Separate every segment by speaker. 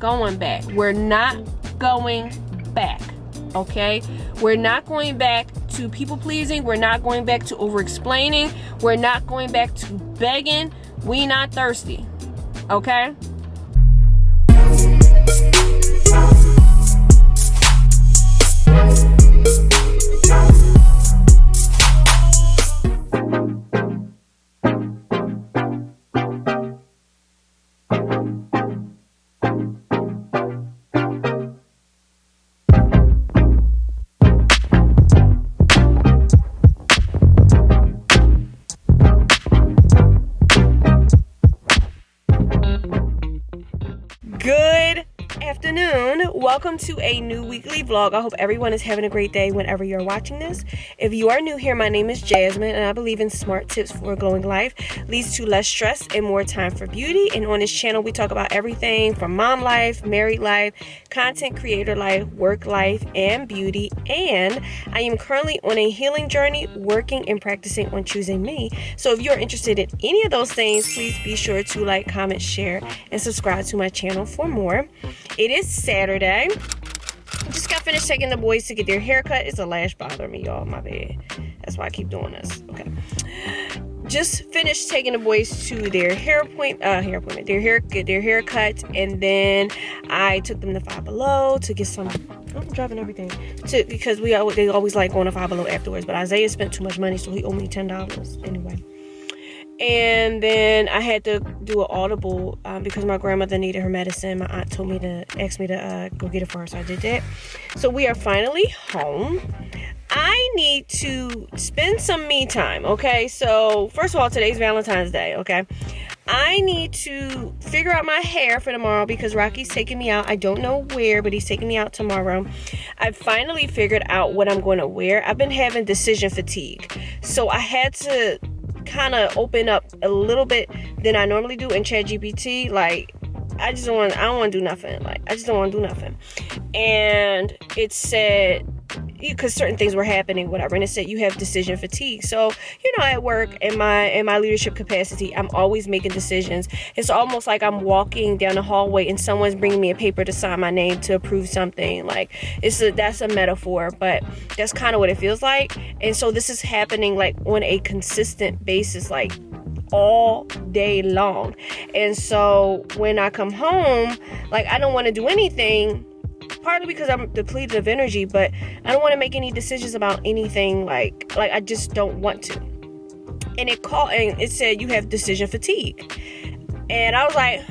Speaker 1: going back. We're not going back. Okay? We're not going back to people pleasing. We're not going back to over explaining. We're not going back to begging. We not thirsty. Okay? Good afternoon. Welcome to a new weekly vlog. I hope everyone is having a great day whenever you're watching this. If you are new here, my name is Jasmine and I believe in smart tips for a glowing life leads to less stress and more time for beauty. And on this channel, we talk about everything from mom life, married life, content creator life, work life, and beauty. And I am currently on a healing journey, working and practicing on choosing me. So if you're interested in any of those things, please be sure to like, comment, share, and subscribe to my channel for more. It is Saturday. Just got finished taking the boys to get their haircut. It's a lash bothering me, y'all. My bad. That's why I keep doing this. Okay. Just finished taking the boys to their their haircut, and then I took them to Five Below to get some. I'm driving everything because they always like going to Five Below afterwards. But Isaiah spent too much money, so he owed me $10 anyway. And then I had to do an audible because my grandmother needed her medicine. My aunt asked me to go get it for her, so I did that. So we are finally home. I need to spend some me time, okay? So first of all, today's Valentine's Day, okay? I need to figure out my hair for tomorrow because Rocky's taking me out. I don't know where, but he's taking me out tomorrow. I finally figured out what I'm going to wear. I've been having decision fatigue, so I had to kind of open up a little bit than I normally do in ChatGPT. Like, I don't want to do nothing. Like, I just don't want to do nothing. And it said, because certain things were happening, whatever, and it said you have decision fatigue. So, at work, in my leadership capacity, I'm always making decisions. It's almost like I'm walking down the hallway and someone's bringing me a paper to sign my name to approve something. Like, that's a metaphor, but that's kind of what it feels like. And so this is happening like on a consistent basis, like all day long. And so when I come home, like, I don't want to do anything, partly because I'm depleted of energy, but I don't want to make any decisions about anything. Like I just don't want to. And it said you have decision fatigue. And I was like,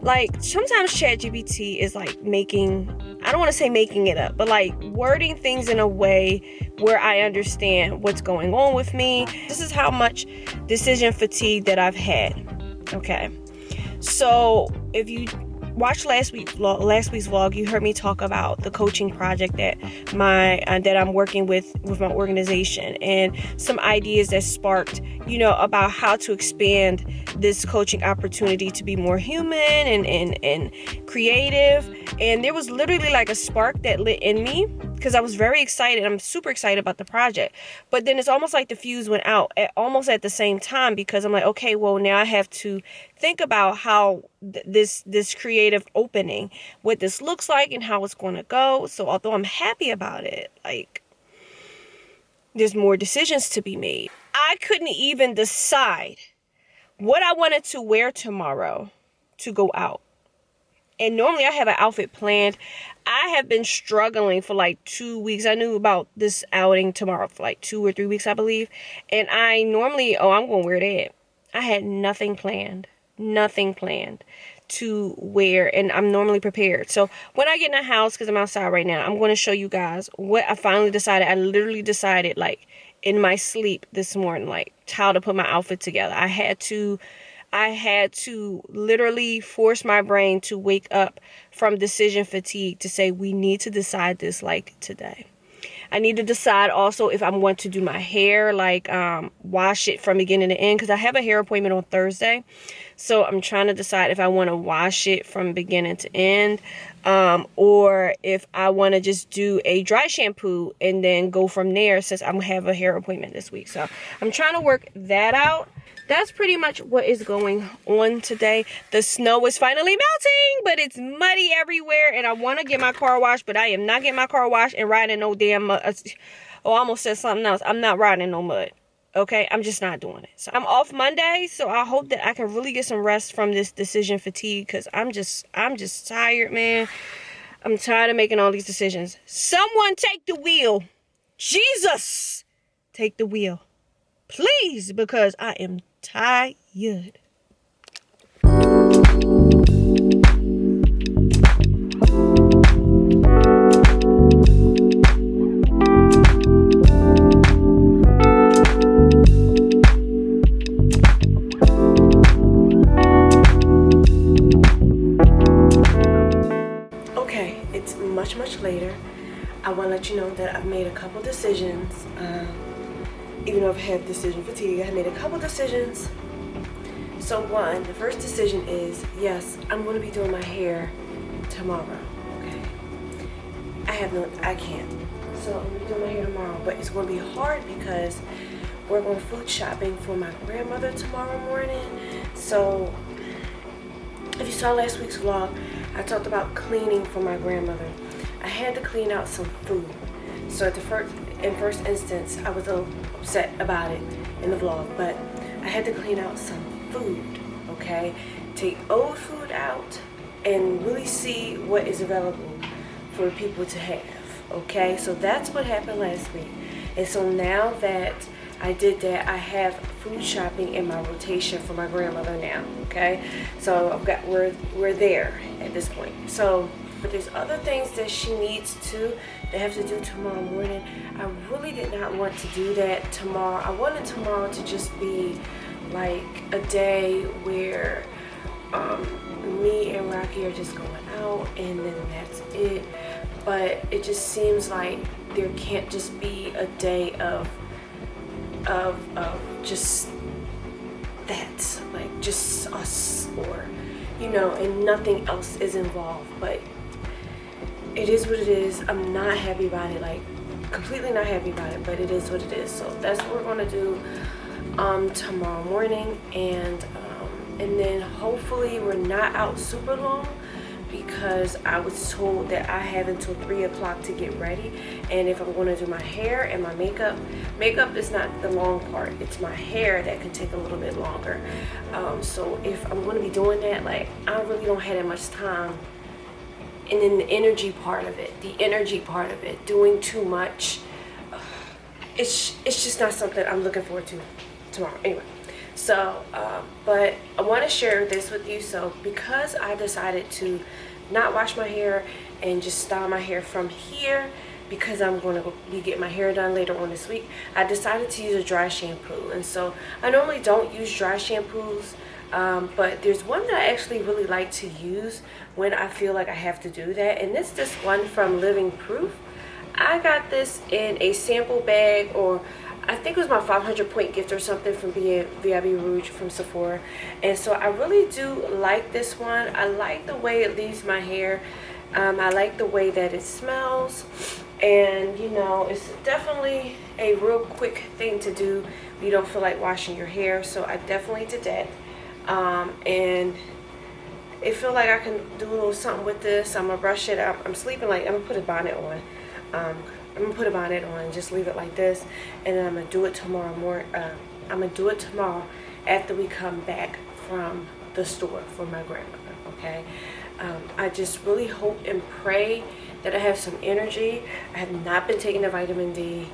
Speaker 1: like, sometimes ChatGPT is like I don't want to say making it up, but like wording things in a way where I understand what's going on with me. This is how much decision fatigue that I've had. Okay. So if you watch last week's vlog, you heard me talk about the coaching project that I'm working with my organization, and some ideas that sparked, about how to expand this coaching opportunity to be more human and creative. And there was literally like a spark that lit in me because I was very excited. I'm super excited about the project. But then it's almost like the fuse went out almost at the same time, because I'm like, okay, well, now I have to think about how this creative opening, what this looks like and how it's going to go. So although I'm happy about it, like, there's more decisions to be made. I couldn't even decide what I wanted to wear tomorrow to go out. And normally I have an outfit planned. I have been struggling for like 2 weeks. I knew about this outing tomorrow for like 2 or 3 weeks, I believe. And I normally, I'm going to wear that. I had nothing planned to wear, and I'm normally prepared. So when I get in the house, because I'm outside right now, I'm going to show you guys what I finally decided. I literally decided, like, in my sleep this morning, like, how to put my outfit together. I had to literally force my brain to wake up from decision fatigue to say, we need to decide this, like, today. I need to decide also if I want to do my hair, like, wash it from beginning to end, because I have a hair appointment on Thursday. So I'm trying to decide if I want to wash it from beginning to end, or if I want to just do a dry shampoo and then go from there, since I'm going to have a hair appointment this week. So I'm trying to work that out. that's pretty much what is going on today. The snow is finally melting, but it's muddy everywhere, and I want to get my car washed, but I am not getting my car washed and riding no damn mud. Oh, I almost said something else. I'm not riding no mud. Okay, I'm just not doing it. So I'm off Monday, so I hope that I can really get some rest from this decision fatigue, because I'm just tired, man. I'm tired of making all these decisions. Someone take the wheel. Jesus, take the wheel, please, because I am tired. Okay, it's much later. I want to let you know that I've made a couple decisions. Even though I've had decision fatigue, I made a couple decisions. So one, the first decision is, yes, I'm going to be doing my hair tomorrow. Okay, I can't. So I'm going to be doing my hair tomorrow, but it's going to be hard because we're going food shopping for my grandmother tomorrow morning. So if you saw last week's vlog, I talked about cleaning for my grandmother. I had to clean out some food. So at the first instance, I was a little upset about it in the vlog, but I had to clean out some food, okay? Take old food out and really see what is available for people to have, okay? So that's what happened last week. And so now that I did that, I have food shopping in my rotation for my grandmother now, okay? So we're there at this point. So, but there's other things that she needs to have to do tomorrow morning. I really did not want to do that tomorrow. I wanted tomorrow to just be like a day where me and Rocky are just going out and then that's it. But it just seems like there can't just be a day of just that, like just us, or and nothing else is involved. But it is what it is. I'm not happy about it, like completely not happy about it, but it is what it is. So that's what we're gonna do tomorrow morning, and then hopefully we're not out super long, because I was told that I have until 3 o'clock to get ready. And if I'm going to do my hair and my makeup is not the long part, it's my hair that can take a little bit longer. So if I'm going to be doing that, like, I really don't have that much time. And then the energy part of it, doing too much, it's just not something I'm looking forward to tomorrow. Anyway, so but I want to share this with you. So because I decided to not wash my hair and just style my hair from here, because I'm going to be getting my hair done later on this week, I decided to use a dry shampoo. And so I normally don't use dry shampoos, but there's one that I actually really like to use when I feel like I have to do that, and it's this one from Living Proof. I got this in a sample bag, or I think it was my 500 point gift or something from VIB Rouge from Sephora. And so I really do like this one. I like the way it leaves my hair. I like the way that it smells. And it's definitely a real quick thing to do if you don't feel like washing your hair. So I definitely did that. And it feel like I can do a little something with this. I'm gonna brush it. I'm sleeping, like, I'm gonna put a bonnet on. I'm gonna put a bonnet on and just leave it like this, and then I'm gonna do it tomorrow I'm gonna do it tomorrow after we come back from the store for my grandmother. Okay, I just really hope and pray that I have some energy. I have not been taking the vitamin D.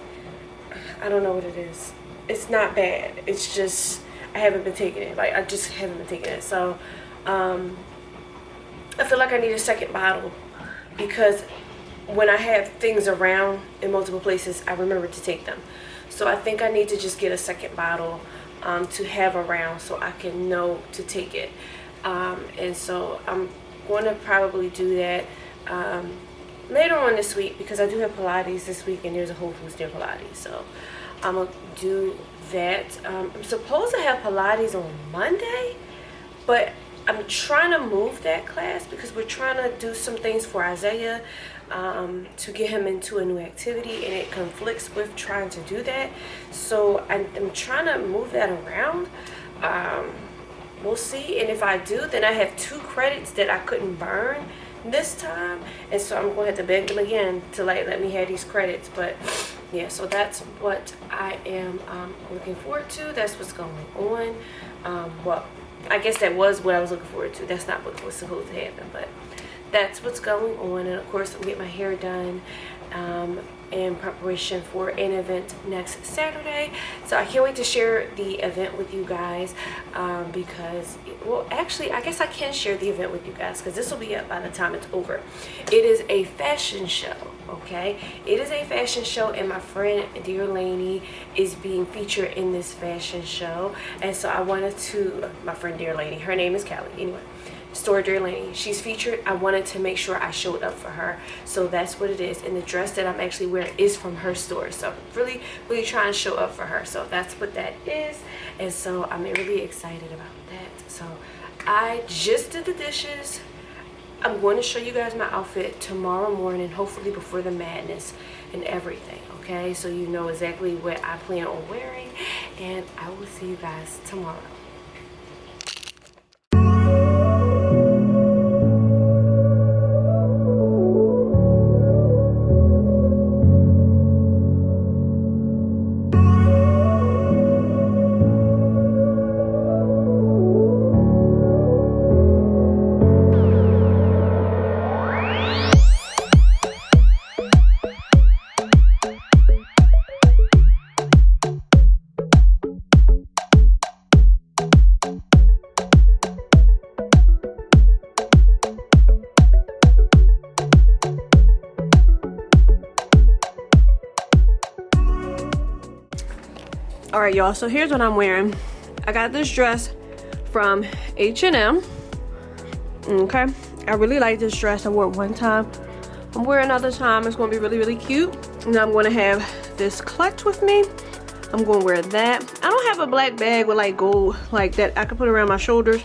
Speaker 1: I don't know what it is. It's not bad. It's just I haven't been taking it. Like, I just haven't been taking it. So I feel like I need a second bottle, because when I have things around in multiple places, I remember to take them. So I think I need to just get a second bottle to have around, so I can know to take it. And so I'm going to probably do that later on this week, because I do have Pilates this week, and there's a Whole Foods near Pilates. So I'm going to do that. I'm supposed to have Pilates on Monday, but I'm trying to move that class because we're trying to do some things for Isaiah to get him into a new activity, and it conflicts with trying to do that. So I'm trying to move that around. We'll see. And if I do, then I have 2 credits that I couldn't burn this time, and so I'm going to have to beg them again to like let me have these credits. But yeah, so that's what I am looking forward to. That's what's going on. Well, I guess that was what I was looking forward to. That's not what was supposed to happen, but that's what's going on. And of course, I'm getting my hair done in preparation for an event next Saturday. So I can't wait to share the event with you guys, because, well, actually, I guess I can share the event with you guys because this will be up by the time it's over. It is a fashion show, okay? It is a fashion show, and my friend, dear Lainey, is being featured in this fashion show. And so I wanted to, my friend, dear Lainey, her name is Callie, anyway. Store Dear Lady, she's featured. I wanted to make sure I showed up for her, so that's what it is. And the dress that I'm actually wearing is from her store, so I'm really trying to show up for her. So that's what that is, and so I'm really excited about that. So I just did the dishes. I'm going to show you guys my outfit tomorrow morning, hopefully before the madness and everything, okay? So you know exactly what I plan on wearing, and I will see you guys tomorrow. All right, y'all, so here's what I'm wearing. I got this dress from H&M. Okay, I really like this dress. I wore it one time. I'm wearing another time. It's gonna be really cute. And I'm gonna have this clutch with me. I'm gonna wear that. I don't have a black bag with like gold like that I can put around my shoulders.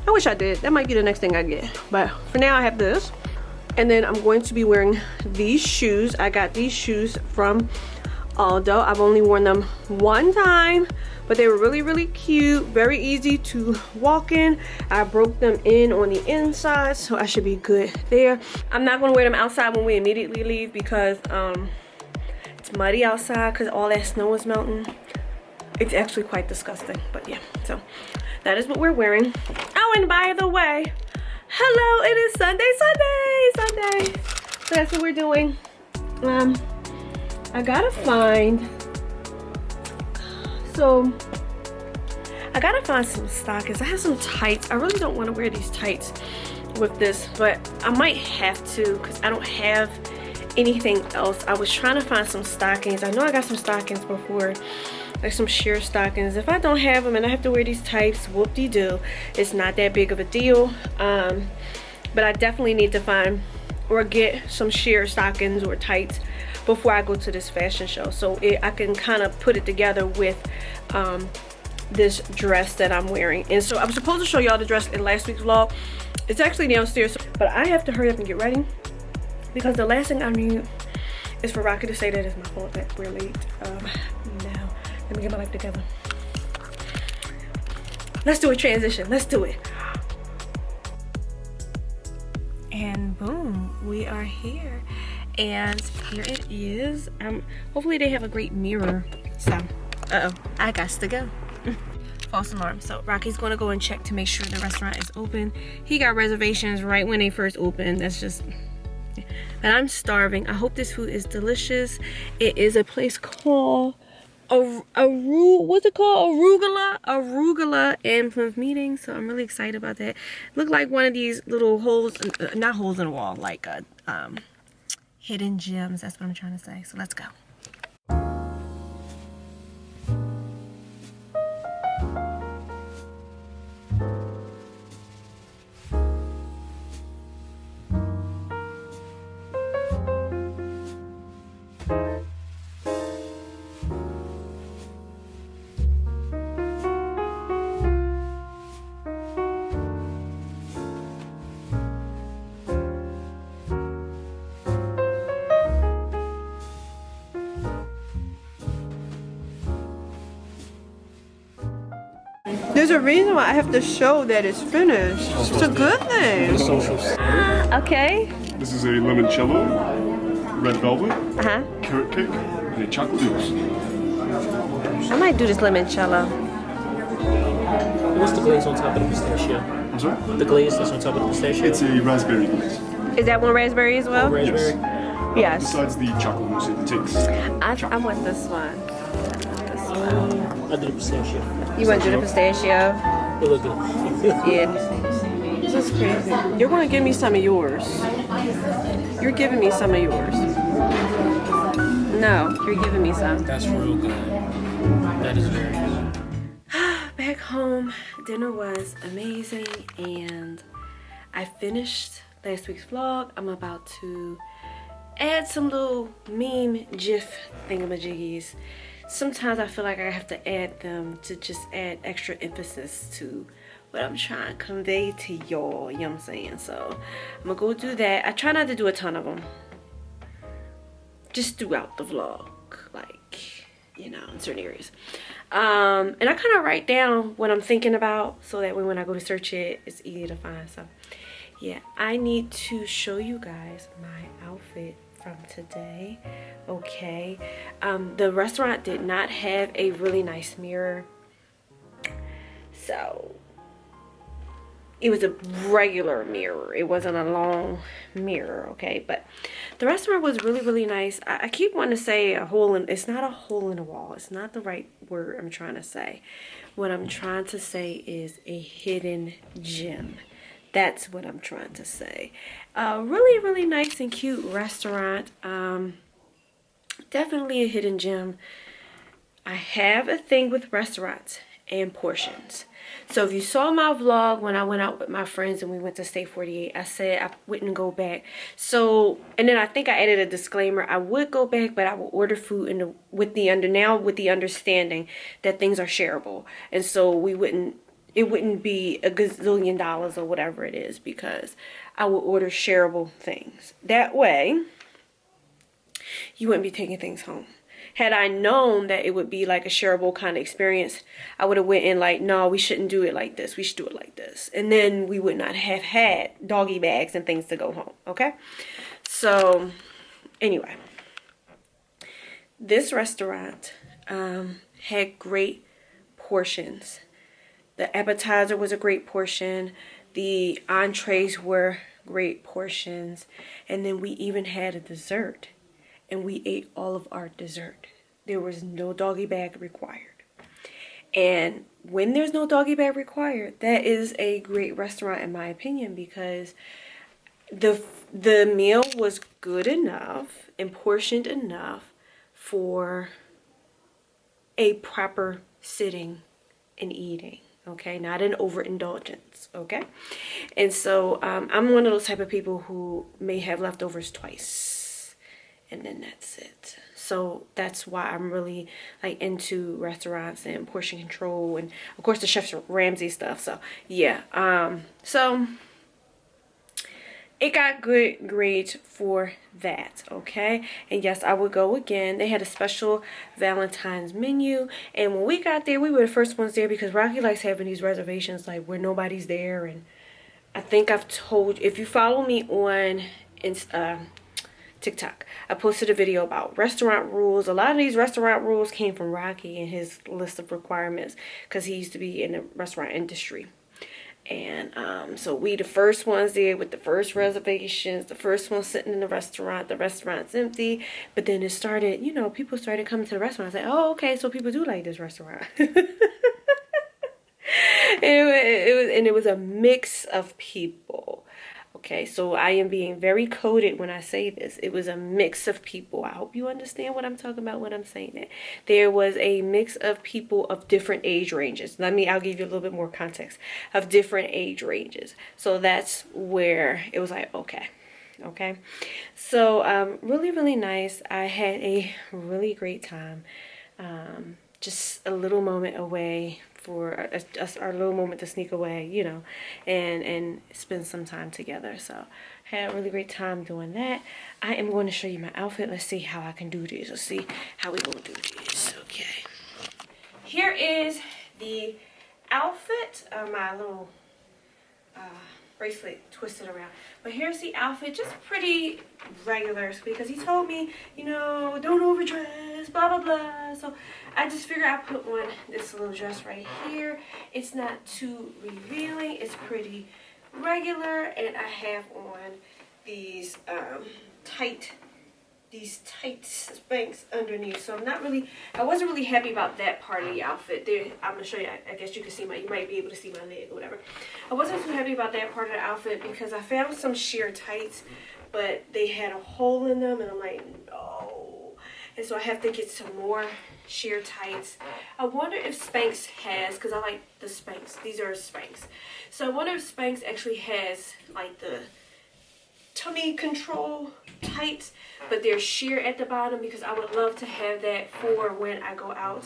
Speaker 1: I wish I did. That might be the next thing I get. But for now, I have this. And then I'm going to be wearing these shoes. I got these shoes from Aldo. I've only worn them one time, but they were really cute, very easy to walk in. I broke them in on the inside, so I should be good there. I'm not going to wear them outside when we immediately leave because it's muddy outside because all that snow is melting. It's actually quite disgusting, but yeah, so that is what we're wearing. Oh, and by the way, hello, it is Sunday. So that's what we're doing. I gotta find some stockings. I have some tights. I really don't want to wear these tights with this, but I might have to because I don't have anything else. I was trying to find some stockings. I know I got some stockings before, like some sheer stockings. If I don't have them and I have to wear these tights, whoop-de-doo. It's not that big of a deal, but I definitely need to find or get some sheer stockings or tights before I go to this fashion show, so I can kind of put it together with this dress that I'm wearing. And so I was supposed to show y'all the dress in last week's vlog. It's actually downstairs, but I have to hurry up and get ready because the last thing I need is for Rocky to say that it's my fault that we're late. Now let me get my life together. Let's do a transition. Let's do it. And boom, we are here. And here it is. Hopefully they have a great mirror. So, I got to go. False alarm. So Rocky's gonna go and check to make sure the restaurant is open. He got reservations right when they first opened. That's just, but I'm starving. I hope this food is delicious. It is a place called what's it called? Arugula and Plymouth Meeting. So I'm really excited about that. Look like one of these little holes, not holes in the wall, like hidden gems. That's what I'm trying to say. So let's go. There's a reason why I have to show that it's finished. It's a good thing. Okay.
Speaker 2: This is a limoncello, red velvet,
Speaker 1: Uh-huh.
Speaker 2: carrot cake, and a chocolate mousse.
Speaker 1: I might do this limoncello.
Speaker 3: What's the glaze on top of the pistachio?
Speaker 2: I'm sorry?
Speaker 3: The glaze that's on top of the pistachio?
Speaker 2: It's a raspberry glaze.
Speaker 1: Is that one raspberry as well?
Speaker 3: Raspberry?
Speaker 1: Yes.
Speaker 2: Besides the chocolate mousse, it takes.
Speaker 1: I want this one.
Speaker 3: I did a pistachio.
Speaker 1: You want to do the pistachio?
Speaker 3: It looked good.
Speaker 1: Yeah. This is crazy. You're going to give me some of yours. You're giving me some of yours. No, you're giving me some.
Speaker 3: That's real good. That is very good.
Speaker 1: Back home, dinner was amazing, and I finished last week's vlog. I'm about to add some little meme gif thingamajiggies. Sometimes I feel like I have to add them to just add extra emphasis to what I'm trying to convey to y'all, you know what I'm saying? So I'm gonna go do that. I try not to do a ton of them, just throughout the vlog, like, you know, in certain areas. And I kind of write down what I'm thinking about so that way when I go to search it, it's easy to find. So yeah, I need to show you guys my outfit from today. Okay, the restaurant did not have a really nice mirror, so it was a regular mirror. It wasn't a long mirror, okay? But the restaurant was really, really nice. I keep wanting to say a hole in, it's not a hole in the wall. It's not the right word I'm trying to say. What I'm trying to say is a hidden gem. That's what I'm trying to say. Really, really nice and cute restaurant. Definitely a hidden gem. I have a thing with restaurants and portions. So if you saw my vlog when I went out with my friends and we went to State 48, I said I wouldn't go back. So, and then I think I added a disclaimer. I would go back, but I will order food with the understanding that things are shareable. And so it wouldn't be a gazillion dollars or whatever it is, because I will order shareable things. That way, you wouldn't be taking things home. Had I known that it would be like a shareable kind of experience, I would have went in like, no, we shouldn't do it like this. We should do it like this. And then we would not have had doggy bags and things to go home, okay? So, anyway. This restaurant had great portions. The appetizer was a great portion. The entrees were great portions. And then we even had a dessert. And we ate all of our dessert. There was no doggy bag required. And when there's no doggy bag required, that is a great restaurant in my opinion, because the meal was good enough and portioned enough for a proper sitting and eating. Okay, not an overindulgence. Okay, and so I'm one of those type of people who may have leftovers twice. And then that's it. So that's why I'm really like into restaurants and portion control, and of course the Chef Ramsay stuff. So yeah, so it got good grades for that. Okay, and yes, I would go again. They had a special Valentine's menu, and when we got there, we were the first ones there, because Rocky likes having these reservations like where nobody's there. And I think I've told you, if you follow me on TikTok, I posted a video about restaurant rules. A lot of these restaurant rules came from Rocky and his list of requirements, because he used to be in the restaurant industry. And so we the first ones there with the first reservations, the first one sitting in the restaurant's empty. But then it started, you know, people started coming to the restaurant. I said, oh, okay, so people do like this restaurant. It was a mix of people. Okay, so I am being very coded when I say this. It was a mix of people. I hope you understand what I'm talking about when I'm saying that. There was a mix of people of different age ranges. I'll give you a little bit more context of different age ranges. So that's where it was like, okay. So really, really nice. I had a really great time. Just a little moment away for us, our little moment to sneak away, you know, and spend some time together. So had a really great time doing that. I am going to show you my outfit. Let's see how I can do this. Let's see how we gonna do this. Okay, here is the outfit. My little bracelet twisted around. But here's the outfit, just pretty regular, because he told me, you know, don't overdress, blah blah blah. So I just figured I'd put on this little dress right here. It's not too revealing, it's pretty regular, and I have on these tight Spanx underneath. So I wasn't really happy about that part of the outfit. There, I'm gonna show you. I guess you can see you might be able to see my leg or whatever. I wasn't too happy about that part of the outfit because I found some sheer tights, but they had a hole in them, and I'm like, no. And so I have to get some more sheer tights. I wonder if Spanx has, because I like the Spanx. These are Spanx. So I wonder if Spanx actually has like the tummy control tights, but they're sheer at the bottom, because I would love to have that for when I go out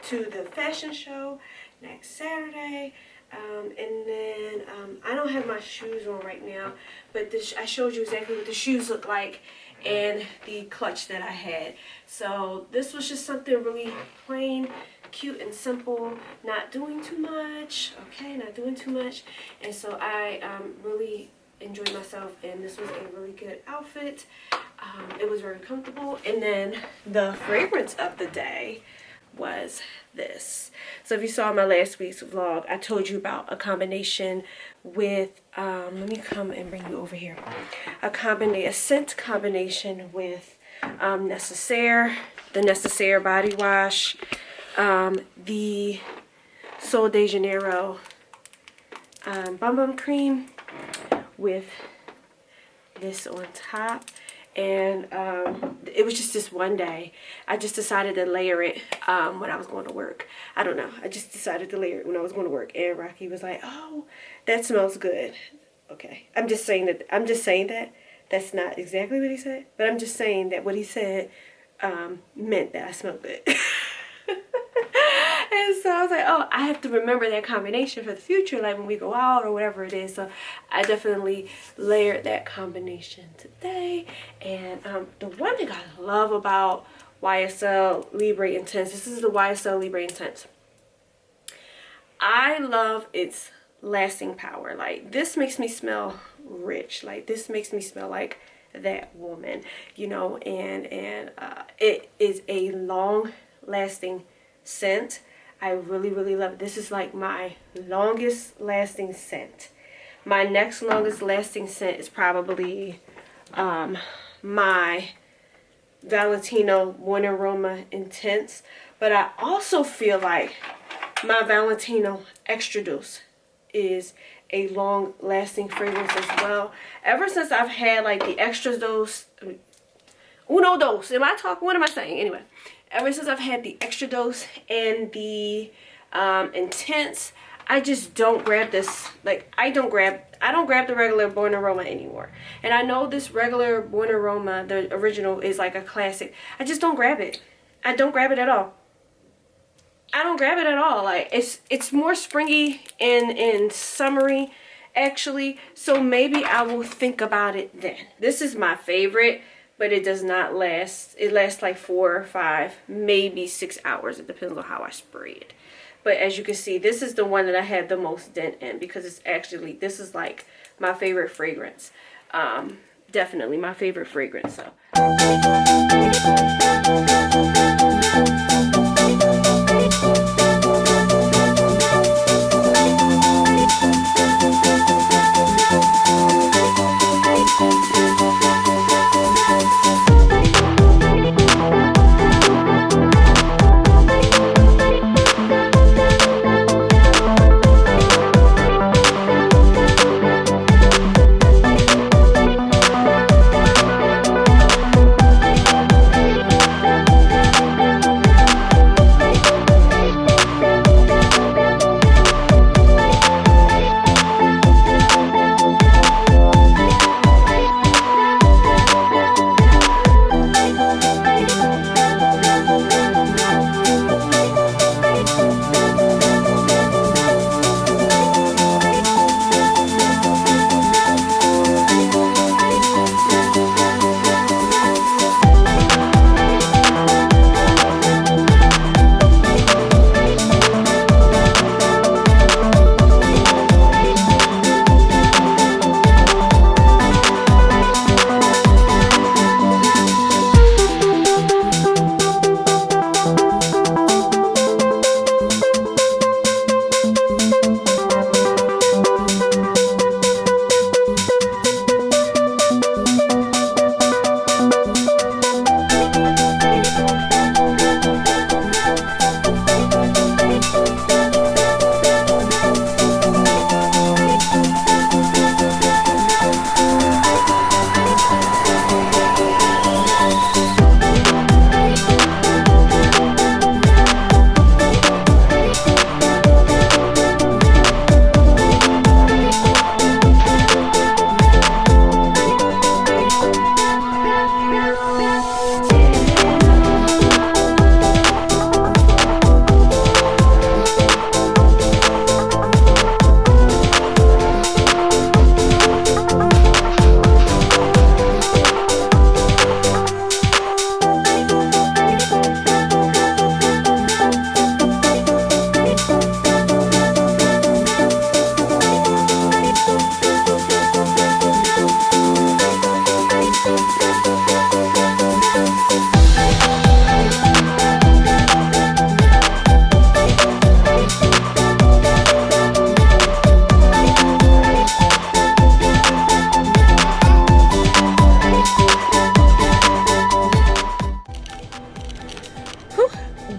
Speaker 1: to the fashion show next Saturday. And then I don't have my shoes on right now, but I showed you exactly what the shoes look like and the clutch that I had. So this was just something really plain, cute and simple, not doing too much, okay, not doing too much. And so I really enjoyed myself, and this was a really good outfit. It was very comfortable. And then the fragrance of the day was this. So if you saw my last week's vlog, I told you about a combination with let me come and bring you over here, a scent combination with the Necessaire body wash, the Sol de Janeiro Bum Bum cream with this on top. And it was just this one day. I just decided to layer it when I was going to work. I don't know. I just decided to layer it when I was going to work. And Rocky was like, "Oh, that smells good." Okay. I'm just saying that. That's not exactly what he said. But I'm just saying that what he said meant that I smelled good. And so I was like, oh, I have to remember that combination for the future, like when we go out or whatever it is. So I definitely layered that combination today. And the one thing I love about YSL Libre Intense, this is the YSL Libre Intense. I love its lasting power. Like, this makes me smell rich. Like, this makes me smell like that woman, you know. And it is a long lasting scent. I really, really love it. This is like my longest lasting scent. My next longest lasting scent is probably my Valentino One Aroma Intense. But I also feel like my Valentino Extra Dose is a long lasting fragrance as well. Ever since I've had like the Extra Dose, Uno Dose, what am I saying? Anyway, ever since I've had the Extra Dose and the Intense, I just don't grab this. Like, I don't grab the regular Born Aroma anymore. And I know this regular Born Aroma, the original, is like a classic. I just don't grab it. I don't grab it at all. I don't grab it at all. Like, it's more springy and summery, actually. So maybe I will think about it then. This is my favorite, but it does not last. It lasts like 4 or 5, maybe 6 hours. It depends on how I spray it. But as you can see, this is the one that I had the most dent in, because it's actually, this is like my favorite fragrance. Definitely my favorite fragrance. So.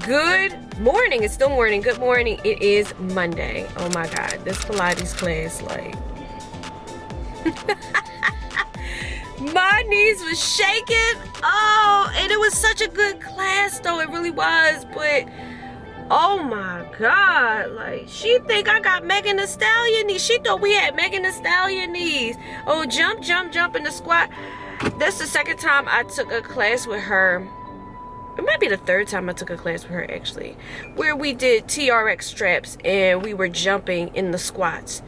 Speaker 1: Good morning. It's still morning. Good morning. It is Monday. Oh my God. This Pilates class, like, my knees was shaking. Oh, and it was such a good class though. It really was. But oh my God, like, she think I got Megan Thee Stallion knees. She thought we had Megan Thee Stallion knees. Oh, jump, jump, jump in the squat. That's the second time I took a class with her. It might be the third time I took a class with her, actually, where we did TRX straps and we were jumping in the squats.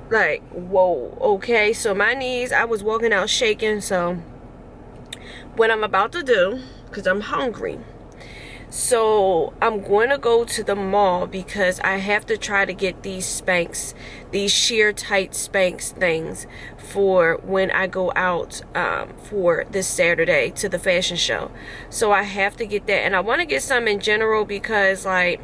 Speaker 1: Like, whoa, okay. So my knees, I was walking out shaking. So what I'm about to do, because I'm hungry, so I'm going to go to the mall because I have to try to get these Spanx, these sheer tight Spanx things for when I go out for this Saturday to the fashion show. So I have to get that, and I want to get some in general because, like,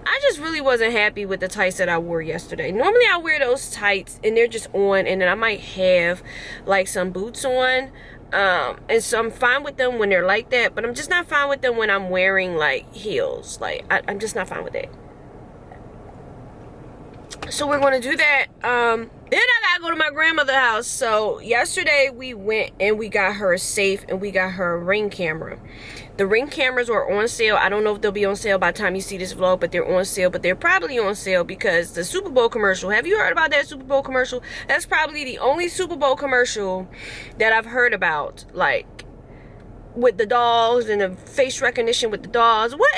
Speaker 1: I just really wasn't happy with the tights that I wore yesterday. Normally I wear those tights and they're just on, and then I might have like some boots on. And so I'm fine with them when they're like that, but I'm just not fine with them when I'm wearing like heels. Like, I'm just not fine with that. So we're going to do that. Then I gotta go to my grandmother's house. So yesterday we went and we got her a safe and we got her a Ring camera. The Ring cameras were on sale. I don't know if they'll be on sale by the time you see this vlog, but they're on sale. But they're probably on sale because the Super Bowl commercial. Have you heard about that Super Bowl commercial? That's probably the only Super Bowl commercial that I've heard about. Like, with the dolls and the face recognition with the dolls. What?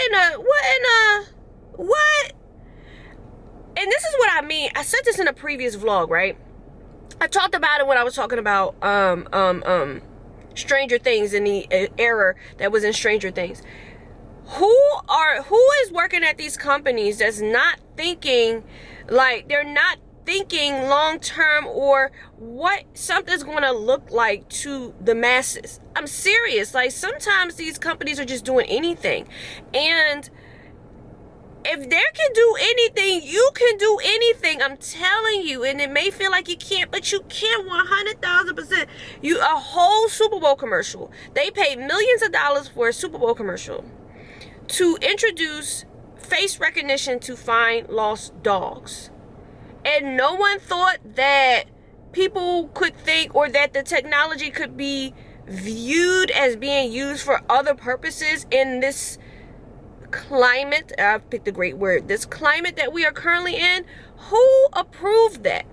Speaker 1: And this is what I mean. I said this in a previous vlog, right? I talked about it when I was talking about Stranger Things and the error that was in Stranger Things. Who is working at these companies that's not thinking, like, they're not thinking long term or what something's going to look like to the masses? I'm serious. Like, sometimes these companies are just doing anything, and if they can do anything, you can do anything. I'm telling you. And it may feel like you can't, but you can 100,000%. A whole Super Bowl commercial. They paid millions of dollars for a Super Bowl commercial to introduce face recognition to find lost dogs. And no one thought that people could think, or that the technology could be viewed as being used for other purposes in this climate. I've picked a great word. This climate that we are currently in. Who approved that?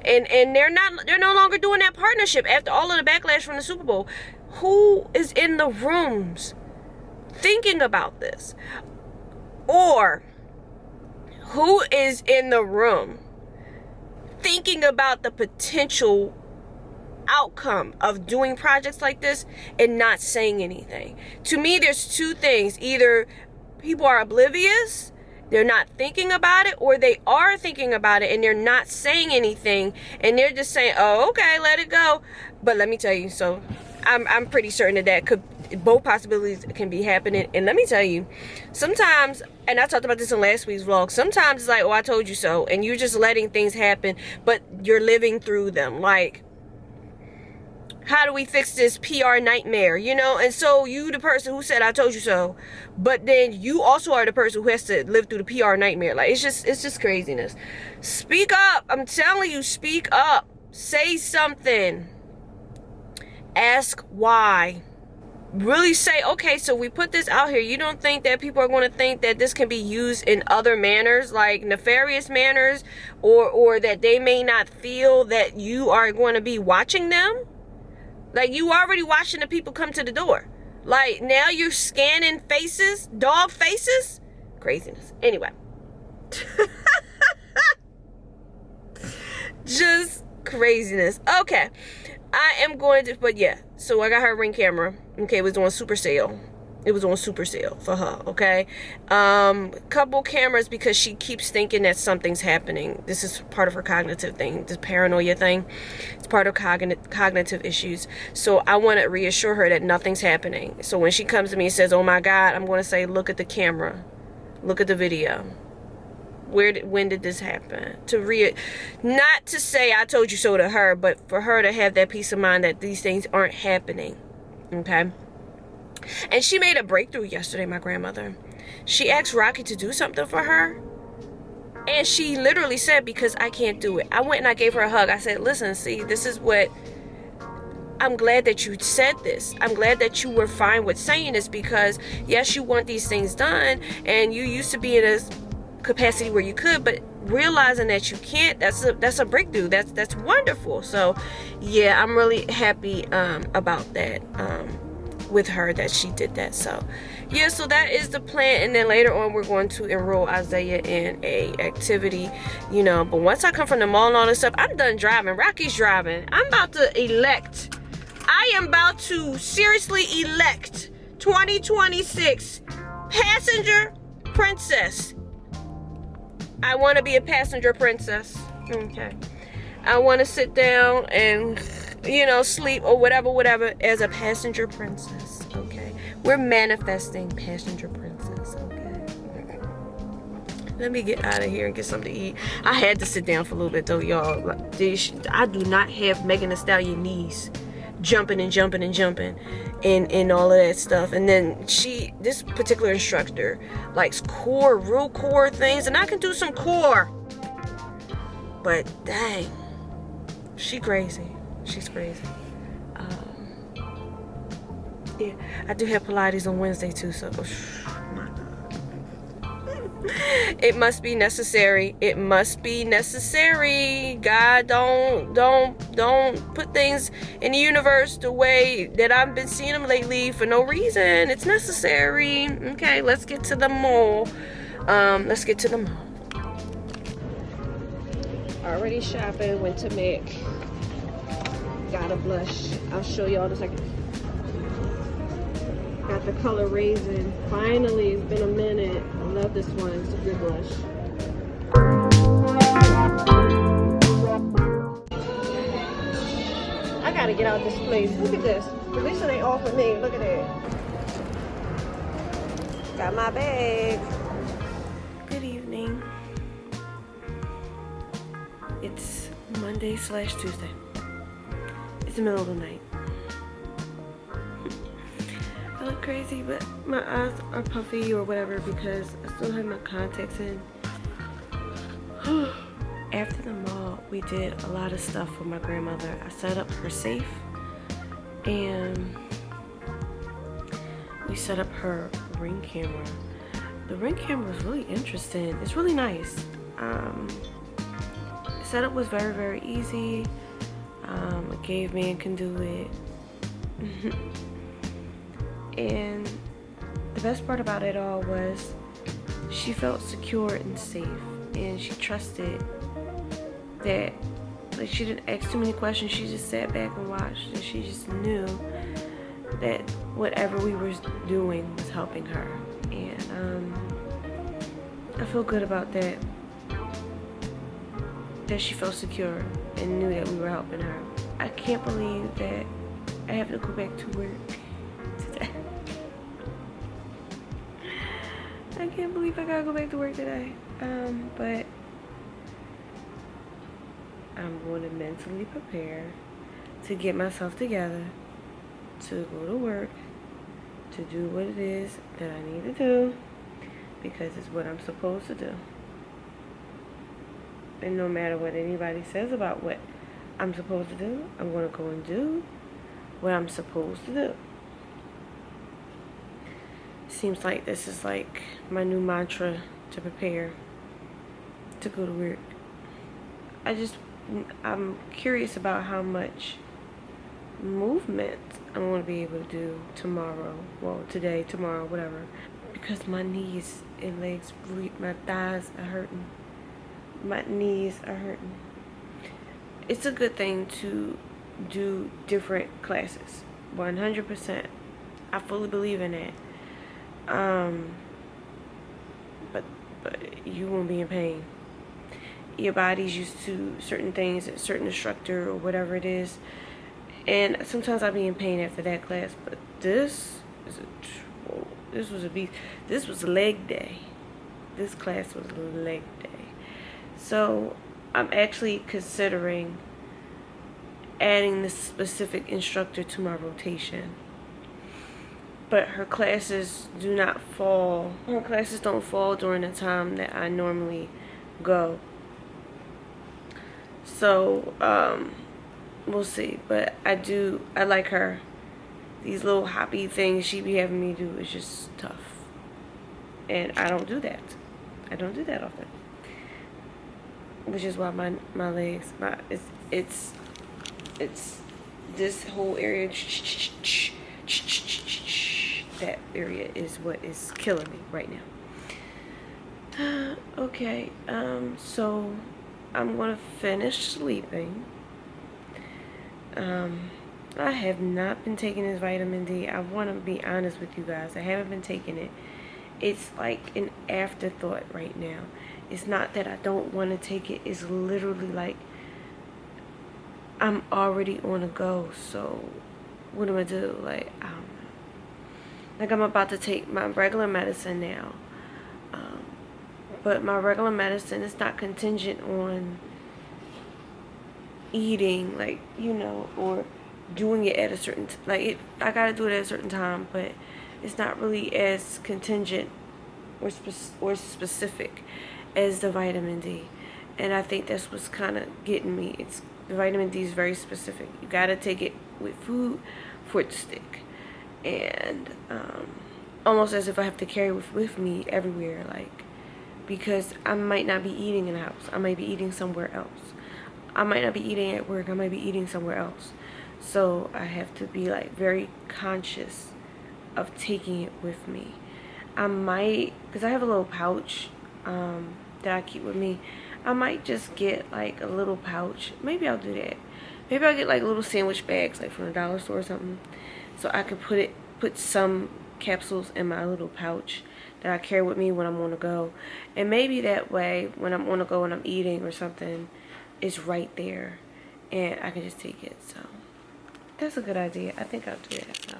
Speaker 1: And they're no longer doing that partnership after all of the backlash from the Super Bowl. Who is in the rooms thinking about this? Or who is in the room thinking about the potential outcome of doing projects like this and not saying anything? To me, there's two things. Either people are oblivious, they're not thinking about it, or they are thinking about it and they're not saying anything, and they're just saying, oh, okay, let it go. But let me tell you, so I'm pretty certain that could, both possibilities can be happening. And let me tell you, sometimes, and I talked about this in last week's vlog, sometimes it's like, oh, I told you so, and you're just letting things happen, but you're living through them. Like, how do we fix this PR nightmare, you know? And so you, the person who said I told you so, but then you also are the person who has to live through the PR nightmare. Like, it's just craziness. Speak up. I'm telling you, speak up. Say something. Ask why. Really say, okay, so we put this out here. You don't think that people are going to think that this can be used in other manners, like nefarious manners, or that they may not feel that you are going to be watching them? Like, you already watching the people come to the door. Like, now you're scanning faces, dog faces. Craziness. Anyway. Just craziness. Okay. I am going to, but yeah. So I got her Ring camera. Okay, it was on super sale. It was on super sale for her, okay? Couple cameras because she keeps thinking that something's happening. This is part of her cognitive thing, this paranoia thing. It's part of cognitive issues. So I want to reassure her that nothing's happening. So when she comes to me and says, oh my God, I'm going to say, look at the camera. Look at the video. When did this happen? Not to say I told you so to her, but for her to have that peace of mind that these things aren't happening. Okay? And she made a breakthrough yesterday, my grandmother. She asked Rocky to do something for her. And she literally said, because I can't do it. I went and I gave her a hug. I said, listen, see, this is what... I'm glad that you said this. I'm glad that you were fine with saying this, because yes, you want these things done and you used to be in a capacity where you could, but realizing that you can't, that's a breakthrough. That's wonderful. So yeah, I'm really happy about that with her, that she did that. So yeah, so that is the plan. And then later on we're going to enroll Isaiah in a activity, you know. But once I come from the mall and all this stuff, I'm done driving. Rocky's driving. I am about to seriously elect 2026 passenger princess. I want to be a passenger princess. Okay. I want to sit down and, you know, sleep or whatever as a passenger princess. Okay. We're manifesting passenger princess. Okay. Let me get out of here and get something to eat. I had to sit down for a little bit though, y'all. I do not have Megan Thee Stallion knees. Jumping and jumping and jumping and all of that stuff. And then this particular instructor likes real core things, and I can do some core, but dang, she's crazy. Yeah, I do have Pilates on Wednesday too, so my God. It must be necessary. It must be necessary. God, don't put things in the universe the way that I've been seeing them lately for no reason. It's necessary. Okay, let's get to the mall. Already shopping. Went to Mac. Got a blush. I'll show y'all in a second. Got the color Raisin. Finally, it's been a minute. I love this one. It's a good blush. I gotta get out of this place. Look at this. At least it ain't all for me. Look at that. Got my bag. Good evening. It's Monday/Tuesday. It's the middle of the night. I look crazy, but my eyes are puffy or whatever because I still have my contacts in. After the mall, we did a lot of stuff for my grandmother. I set up her safe, and we set up her Ring camera. The Ring camera was really interesting. It's really nice. The setup was very, very easy. A gay man can do it. And the best part about it all was she felt secure and safe, and she trusted that, like, she didn't ask too many questions. She just sat back and watched, and she just knew that whatever we were doing was helping her. And I feel good about that she felt secure and knew that we were helping her. I can't believe that I have to go back to work today. I can't believe I gotta go back to work today. But I'm going to mentally prepare to get myself together to go to work, to do what it is that I need to do, because it's what I'm supposed to do. And no matter what anybody says about what I'm supposed to do, I'm going to go and do what I'm supposed to do. Seems like this is like my new mantra to prepare to go to work. I'm curious about how much movement I'm going to be able to do tomorrow. Well, today, tomorrow, whatever. Because my knees and legs, my thighs are hurting. My knees are hurting. It's a good thing to do different classes. 100%. I fully believe in that. But you won't be in pain. Your body's used to certain things, a certain instructor or whatever it is. And sometimes I'll be in pain after that class. But this was a beast. This was leg day. This class was leg day. So I'm actually considering adding this specific instructor to my rotation. but her classes do not fall. Her classes don't fall during the time that I normally go. So, we'll see. But I like her. These little hoppy things she be having me do is just tough. And I don't do that. I don't do that often. Which is why my legs, it's this whole area, that area is what is killing me right now. Okay, so I'm gonna finish sleeping. I have not been taking this vitamin D. I want to be honest with you guys. I haven't been taking it. It's like an afterthought right now. It's not that I don't want to take it. It's literally like I'm already on a go. So what do I do? Like, I don't know. Like, I'm about to take my regular medicine now. But my regular medicine is not contingent on eating, like, you know, or doing it at a certain I gotta do it at a certain time, but it's not really as contingent or specific as the vitamin D. And I think that's what's kind of getting me. It's the vitamin D is very specific. You gotta take it with food for it to stick. And almost as if I have to carry it with me everywhere, like, because I might not be eating in the house. I might be eating somewhere else. I might not be eating at work. I might be eating somewhere else. So I have to be like very conscious of taking it with me. I might, because I have a little pouch that I keep with me, I might just get like a little pouch. Maybe I'll do that. Maybe I'll get like little sandwich bags, like from the dollar store or something, so I could put some capsules in my little pouch that I carry with me when I'm on the go. And maybe that way, when I'm on the go and I'm eating or something, it's right there and I can just take it. So that's a good idea. I think I'll do that. So.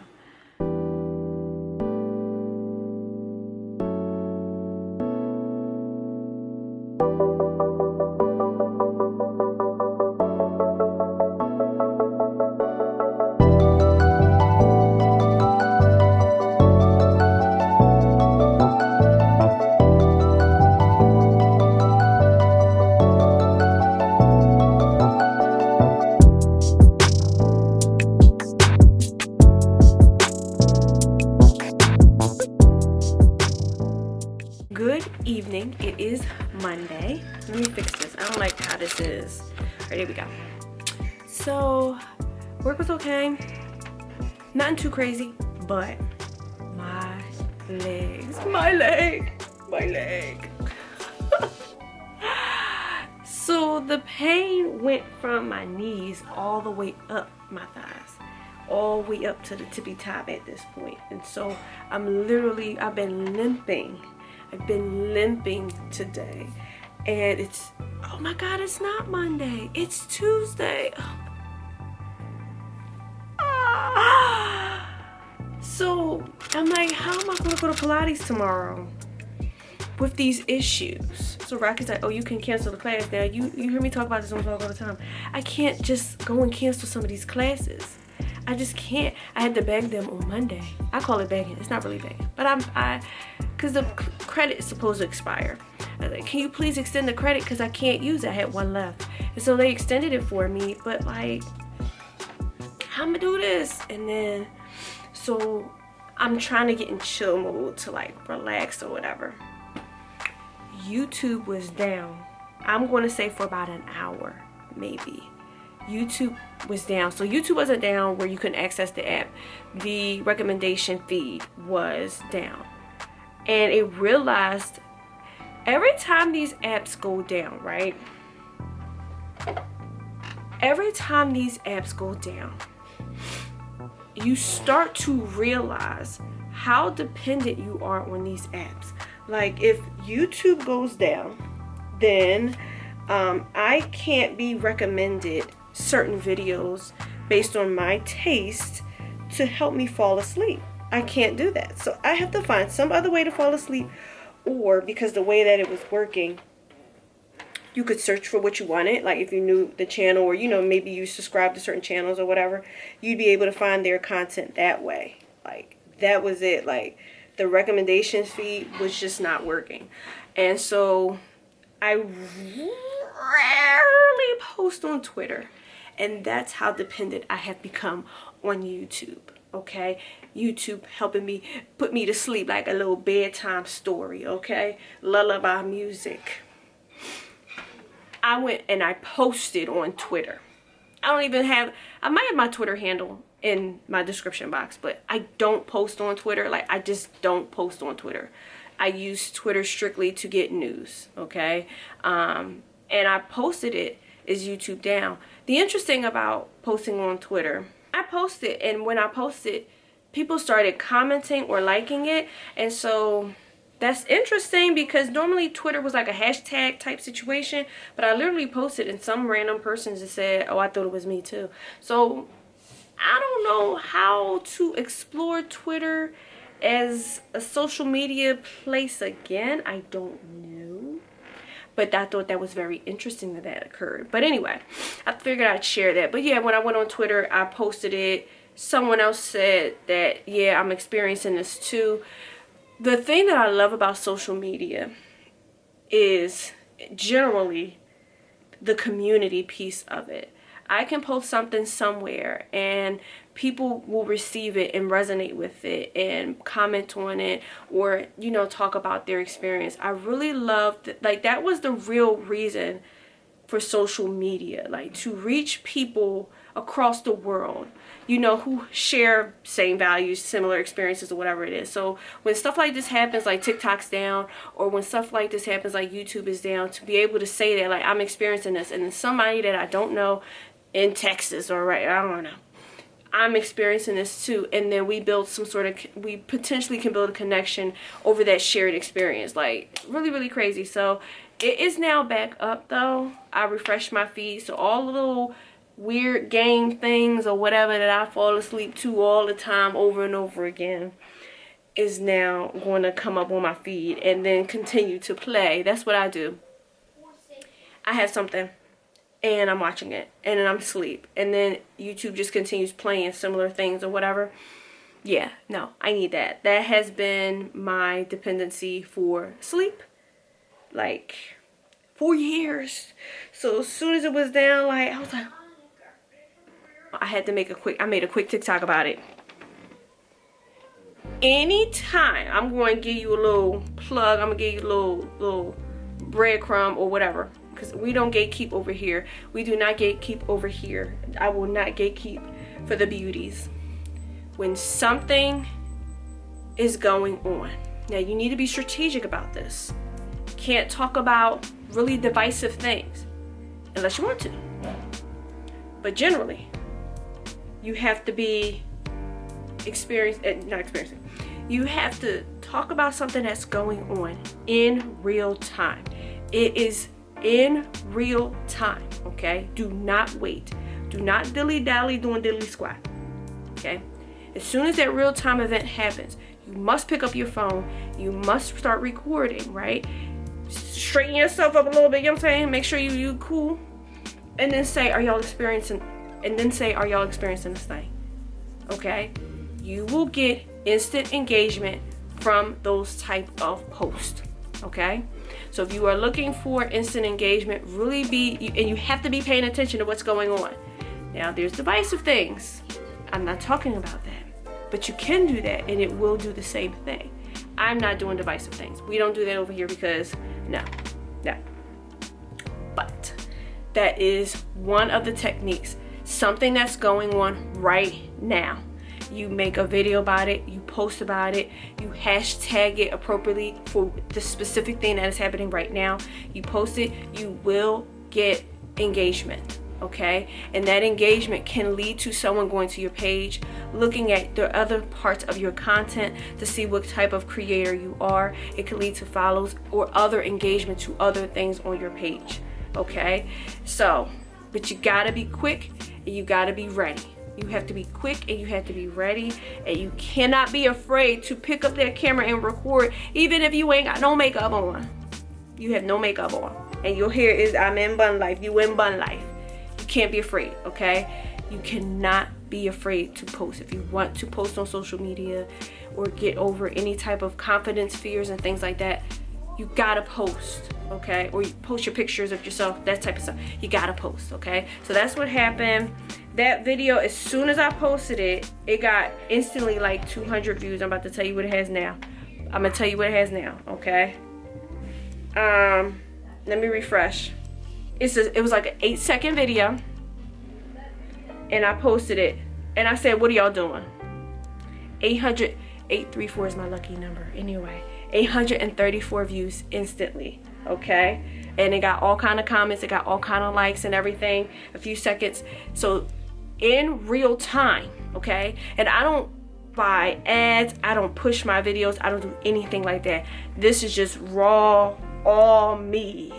Speaker 1: Good evening. It is Monday. Let me fix this. I don't like how this is. Alright, here we go. So, work was okay. Nothing too crazy, but my legs. My leg. So, the pain went from my knees all the way up my thighs. All the way up to the tippy top at this point. And so, I've been limping. I've been limping today, and it's, oh my God, it's not Monday, it's Tuesday. So I'm like, how am I going to go to Pilates tomorrow with these issues? So Rocky's like, oh, you can cancel the class. Now you hear me talk about this on vlog all the time. I can't just go and cancel some of these classes. I just can't. I had to beg them on Monday. I call it begging. It's not really begging, but because the credit is supposed to expire. I was like, can you please extend the credit, because I can't use it. I had one left, and so they extended it for me. But like, how am I do this? And then, so I'm trying to get in chill mode to like relax or whatever. YouTube was down. I'm going to say for about an hour, maybe. YouTube was down. So YouTube wasn't down where you couldn't access the app. The recommendation feed was down. And it realized every time these apps go down, right? Every time these apps go down, you start to realize how dependent you are on these apps. Like, if YouTube goes down, then I can't be recommended certain videos based on my taste to help me fall asleep. I can't do that. So I have to find some other way to fall asleep, or because the way that it was working, you could search for what you wanted. Like if you knew the channel, or, you know, maybe you subscribe to certain channels or whatever, you'd be able to find their content that way. Like that was it. Like, the recommendations feed was just not working. And so I rarely post on Twitter. And that's how dependent I have become on YouTube. Okay, YouTube helping me put me to sleep like a little bedtime story. Okay, lullaby music. I went and I posted on Twitter. I might have my Twitter handle in my description box, but I don't post on Twitter. Like, I just don't post on Twitter. I use Twitter strictly to get news. Okay, and I posted it. Is YouTube down? The interesting about posting on Twitter, I posted, and when I posted, people started commenting or liking it. And so that's interesting, because normally Twitter was like a hashtag type situation, but I literally posted and some random person just said, oh, I thought it was me too. So I don't know how to explore Twitter as a social media place again. I don't know. But I thought that was very interesting that that occurred. But anyway, I figured I'd share that. But yeah, when I went on Twitter, I posted it. Someone else said that, yeah, I'm experiencing this too. The thing that I love about social media is generally the community piece of it. I can post something somewhere and people will receive it and resonate with it and comment on it, or, you know, talk about their experience. I really loved, like, that was the real reason for social media, like, to reach people across the world, you know, who share same values, similar experiences, or whatever it is. So when stuff like this happens, like TikTok's down, or when stuff like this happens, like YouTube is down, to be able to say that, like, I'm experiencing this, and then somebody that I don't know in Texas, or right, I don't know, I'm experiencing this too, and then we build some sort of, we potentially can build a connection over that shared experience. Like, really, really crazy. So it is now back up though. I refreshed my feed, so all the little weird game things or whatever that I fall asleep to all the time over and over again is now going to come up on my feed and then continue to play. That's what I do. I have something and I'm watching it, and then I'm asleep, and then YouTube just continues playing similar things or whatever. Yeah, no, I need that. That has been my dependency for sleep, like, for years. So as soon as it was down, like, I was like, I had to make I made a quick TikTok about it. Anytime I'm going to give you a little plug, I'm going to give you a little breadcrumb or whatever. Because we don't gatekeep over here. We do not gatekeep over here. I will not gatekeep for the beauties. When something is going on, now you need to be strategic about this. You can't talk about really divisive things unless you want to. But generally, you have to be you have to talk about something that's going on in real time. It is in real time, okay? Do not wait. Do not dilly-dally doing diddly-squat, okay? As soon as that real-time event happens, you must pick up your phone. You must start recording, right? Straighten yourself up a little bit, you know what I'm saying? Make sure you cool. And then say, are y'all experiencing, this thing, okay? You will get instant engagement from those type of posts, okay? So if you are looking for instant engagement, really and you have to be paying attention to what's going on. Now, there's divisive things. I'm not talking about that. But you can do that, and it will do the same thing. I'm not doing divisive things. We don't do that over here because, no. But that is one of the techniques. Something that's going on right now. You make a video about it, you post about it, you hashtag it appropriately for the specific thing that is happening right now. You post it, you will get engagement, okay? And that engagement can lead to someone going to your page, looking at the other parts of your content to see what type of creator you are. It can lead to follows or other engagement to other things on your page, okay? So, but you gotta be quick and you gotta be ready. You have to be quick and you have to be ready, and you cannot be afraid to pick up that camera and record, even if you ain't got no makeup on. You have no makeup on, and your hair is, I'm in bun life, you in bun life. You can't be afraid, okay? You cannot be afraid to post. If you want to post on social media or get over any type of confidence fears and things like that, you gotta post, okay? Or you post your pictures of yourself, that type of stuff. You gotta post, okay? So that's what happened. That video, as soon as I posted it, it got instantly like 200 views. I'm about to tell you what it has now. I'm gonna tell you what it has now, okay? Let me refresh. It was like an 8-second video, and I posted it, and I said, what are y'all doing? 834 is my lucky number. Anyway, 834 views instantly, okay? And it got all kind of comments, it got all kind of likes and everything, a few seconds. So in real time, okay? And I don't buy ads, I don't push my videos, I don't do anything like that. This is just raw, all me.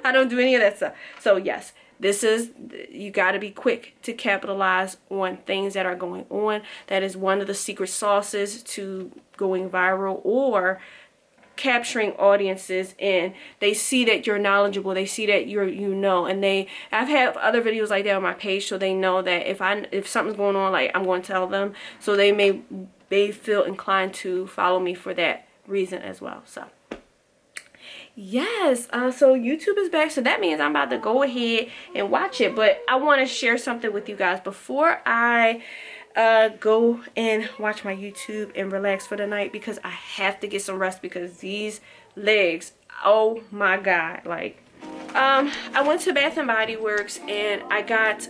Speaker 1: I don't do any of that stuff. So yes, you got to be quick to capitalize on things that are going on. That is one of the secret sauces to going viral or capturing audiences, and they see that you're knowledgeable, they see that you know, and I've had other videos like that on my page, so they know that if something's going on, like, I'm going to tell them, so they feel inclined to follow me for that reason as well. So yes, so YouTube is back, so that means I'm about to go ahead and watch it. But I want to share something with you guys before I go and watch my YouTube and relax for the night, because I have to get some rest, because these legs, oh my god. Like, I went to Bath and Body Works, and I got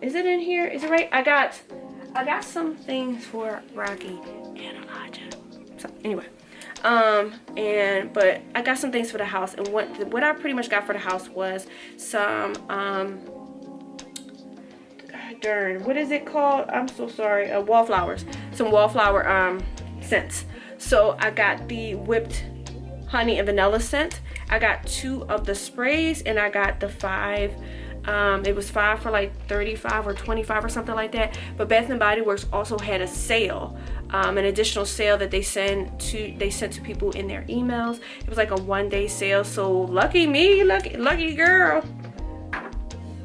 Speaker 1: is it in here, is it right? I got some things for Rocky and Elijah. So anyway, but I got some things for the house, and what I pretty much got for the house was some what is it called? I'm so sorry. Wallflowers. Some wallflower scents. So I got the whipped honey and vanilla scent. I got 2 of the sprays, and I got the 5. It was 5 for like 35 or 25 or something like that. But Bath and Body Works also had a sale, an additional sale that they sent to people in their emails. It was like a 1-day sale. So lucky me, lucky girl,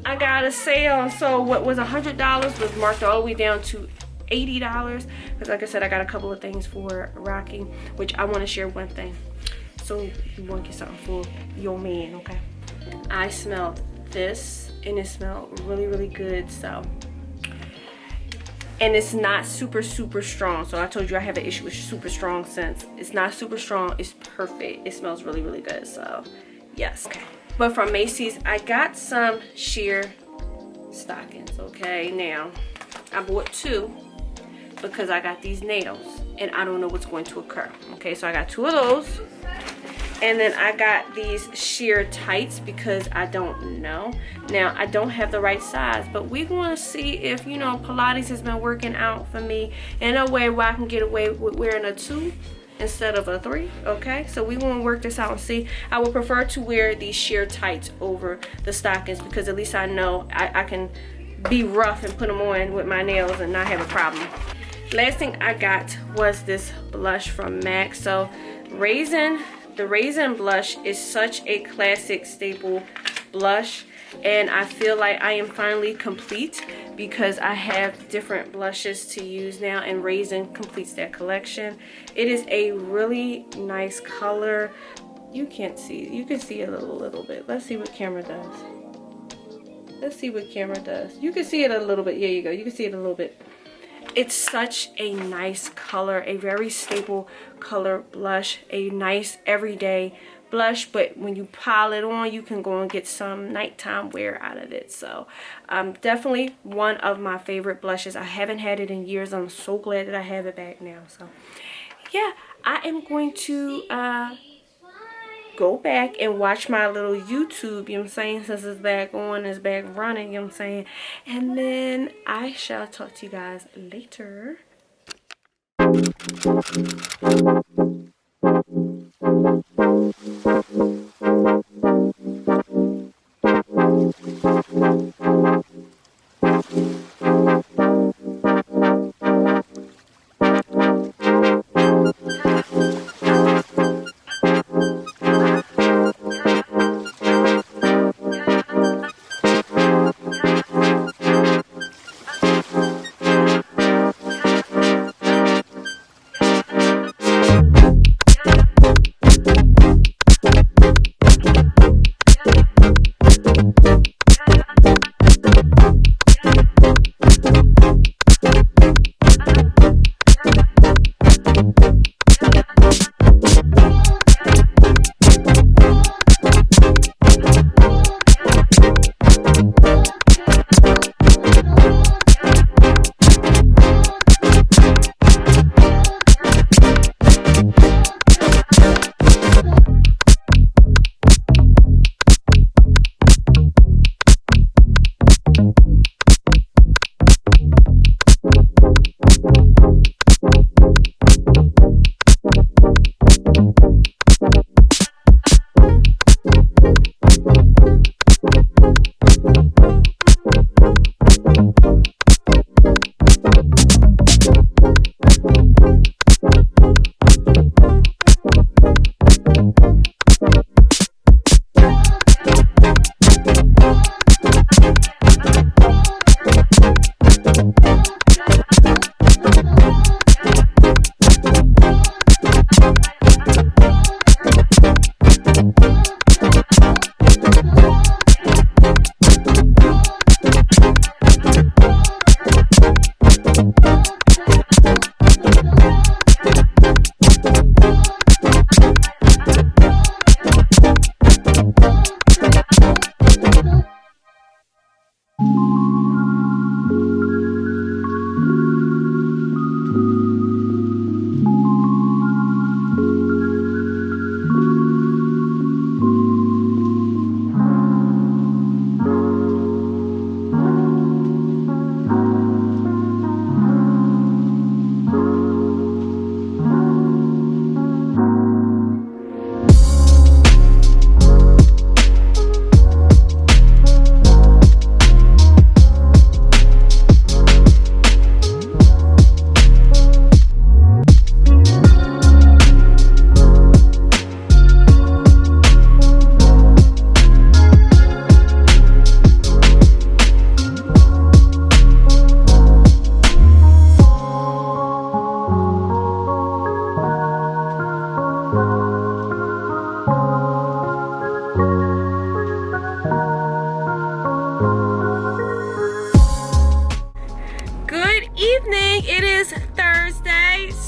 Speaker 1: I got a sale. So what was $100 was marked all the way down to $80, because like I said, I got a couple of things for Rocky, which I want to share one thing. So you want to get something for your man, okay? I smelled this, and it smelled really, really good. So, and it's not super strong. So I told you I have an issue with super strong scents. It's not super strong, it's perfect. It smells really, really good. So yes, okay. But from Macy's, I got some sheer stockings, okay? Now, I bought 2 because I got these nails, and I don't know what's going to occur, okay? So I got 2 of those, and then I got these sheer tights because I don't know. Now, I don't have the right size, but we're going to see if, you know, Pilates has been working out for me in a way where I can get away with wearing a 2 instead of a 3, okay? So we want to work this out and see. I would prefer to wear these sheer tights over the stockings, because at least I know I can be rough and put them on with my nails and not have a problem. Last thing I got was this blush from MAC. So the Raisin blush is such a classic staple blush, and I feel like I am finally complete, because I have different blushes to use now, and Raisin completes that collection. It is a really nice color. You can't see, you can see it a little bit. Let's see what camera does. Let's see what camera does. You can see it a little bit. There you go. You can see it a little bit. It's such a nice color, a very staple color blush, a nice everyday blush, but when you pile it on, you can go and get some nighttime wear out of it. So definitely one of my favorite blushes. I haven't had it in years. I'm so glad that I have it back now. So yeah, I am going to go back and watch my little YouTube, you know what I'm saying, since it's back on, it's back running, you know what I'm saying, and then I shall talk to you guys later.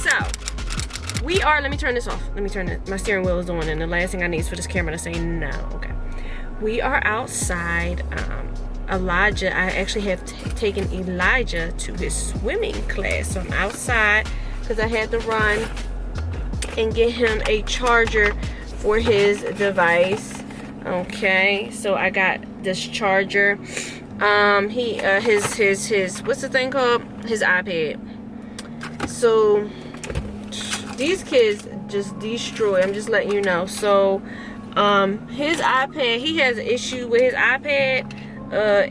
Speaker 1: So we are, let me turn this off. Let me turn it, my steering wheel is on, and the last thing I need is for this camera to say no. Okay. We are outside. Elijah, I actually have taken Elijah to his swimming class. So I'm outside because I had to run and get him a charger for his device. Okay, so I got this charger. His what's the thing called? His iPad. So these kids just destroy. I'm just letting you know. So his iPad, he has an issue with his iPad.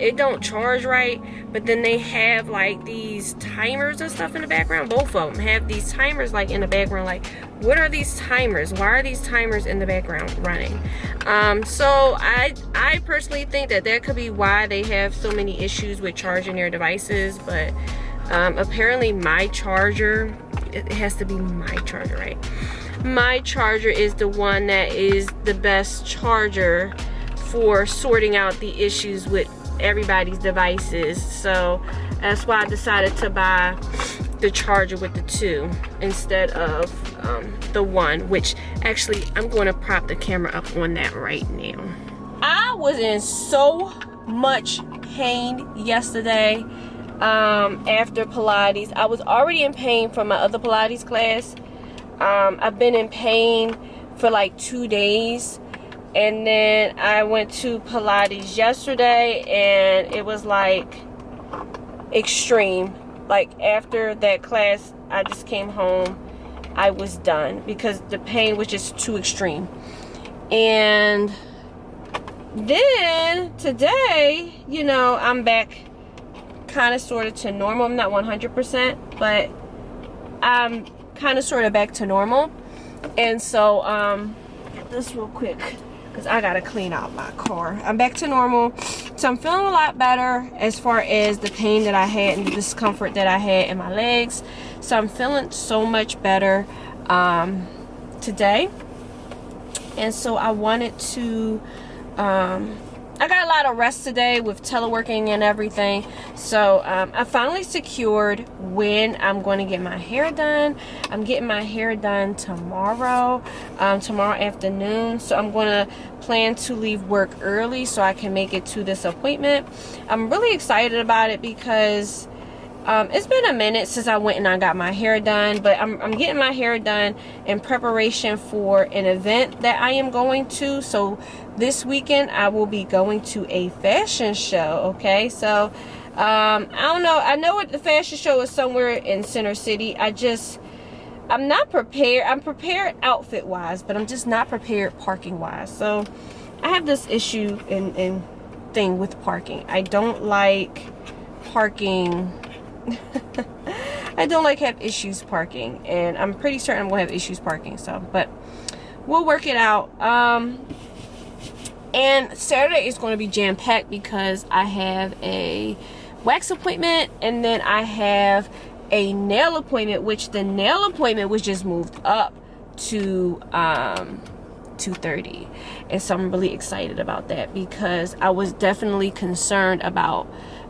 Speaker 1: It don't charge right, but then they have like these timers and stuff in the background. Both of them have these timers like in the background. Like, what are these timers? Why are these timers in the background running? So I personally think that could be why they have so many issues with charging their devices. But apparently my charger, it has to be my charger, right? My charger is the one that is the best charger for sorting out the issues with everybody's devices. So that's why I decided to buy the charger with the 2 instead of the 1, which actually I'm going to prop the camera up on that right now. I was in so much pain yesterday after Pilates. I was already in pain from my other Pilates class. I've been in pain for like 2 days. And then I went to Pilates yesterday, and it was like extreme. Like after that class, I just came home. I was done because the pain was just too extreme. And then today, you know, I'm back kind of sort of to normal. I'm not 100%, but I'm kind of sort of back to normal. And so, get this real quick, because I gotta clean out my car. I'm back to normal. So I'm feeling a lot better as far as the pain that I had and the discomfort that I had in my legs. So I'm feeling so much better today. And so I wanted to, I got a lot of rest today with teleworking and everything. So I finally secured when I'm going to get my hair done. I'm getting my hair done tomorrow, tomorrow afternoon. So I'm going to plan to leave work early so I can make it to this appointment. I'm really excited about it because it's been a minute since I went and I got my hair done, but I'm getting my hair done in preparation for an event that I am going to. So this weekend I will be going to a fashion show. Okay, so I don't know. I know what the fashion show is somewhere in Center City. I'm not prepared. I'm prepared outfit wise, but I'm just not prepared parking wise. So I have this issue and thing with parking. I don't like parking. I don't like have issues parking, and I'm pretty certain I'm gonna have issues parking. So, but we'll work it out. And Saturday is going to be jam-packed because I have a wax appointment, and then I have a nail appointment, which the nail appointment was just moved up to 2:30. And so I'm really excited about that because I was definitely concerned about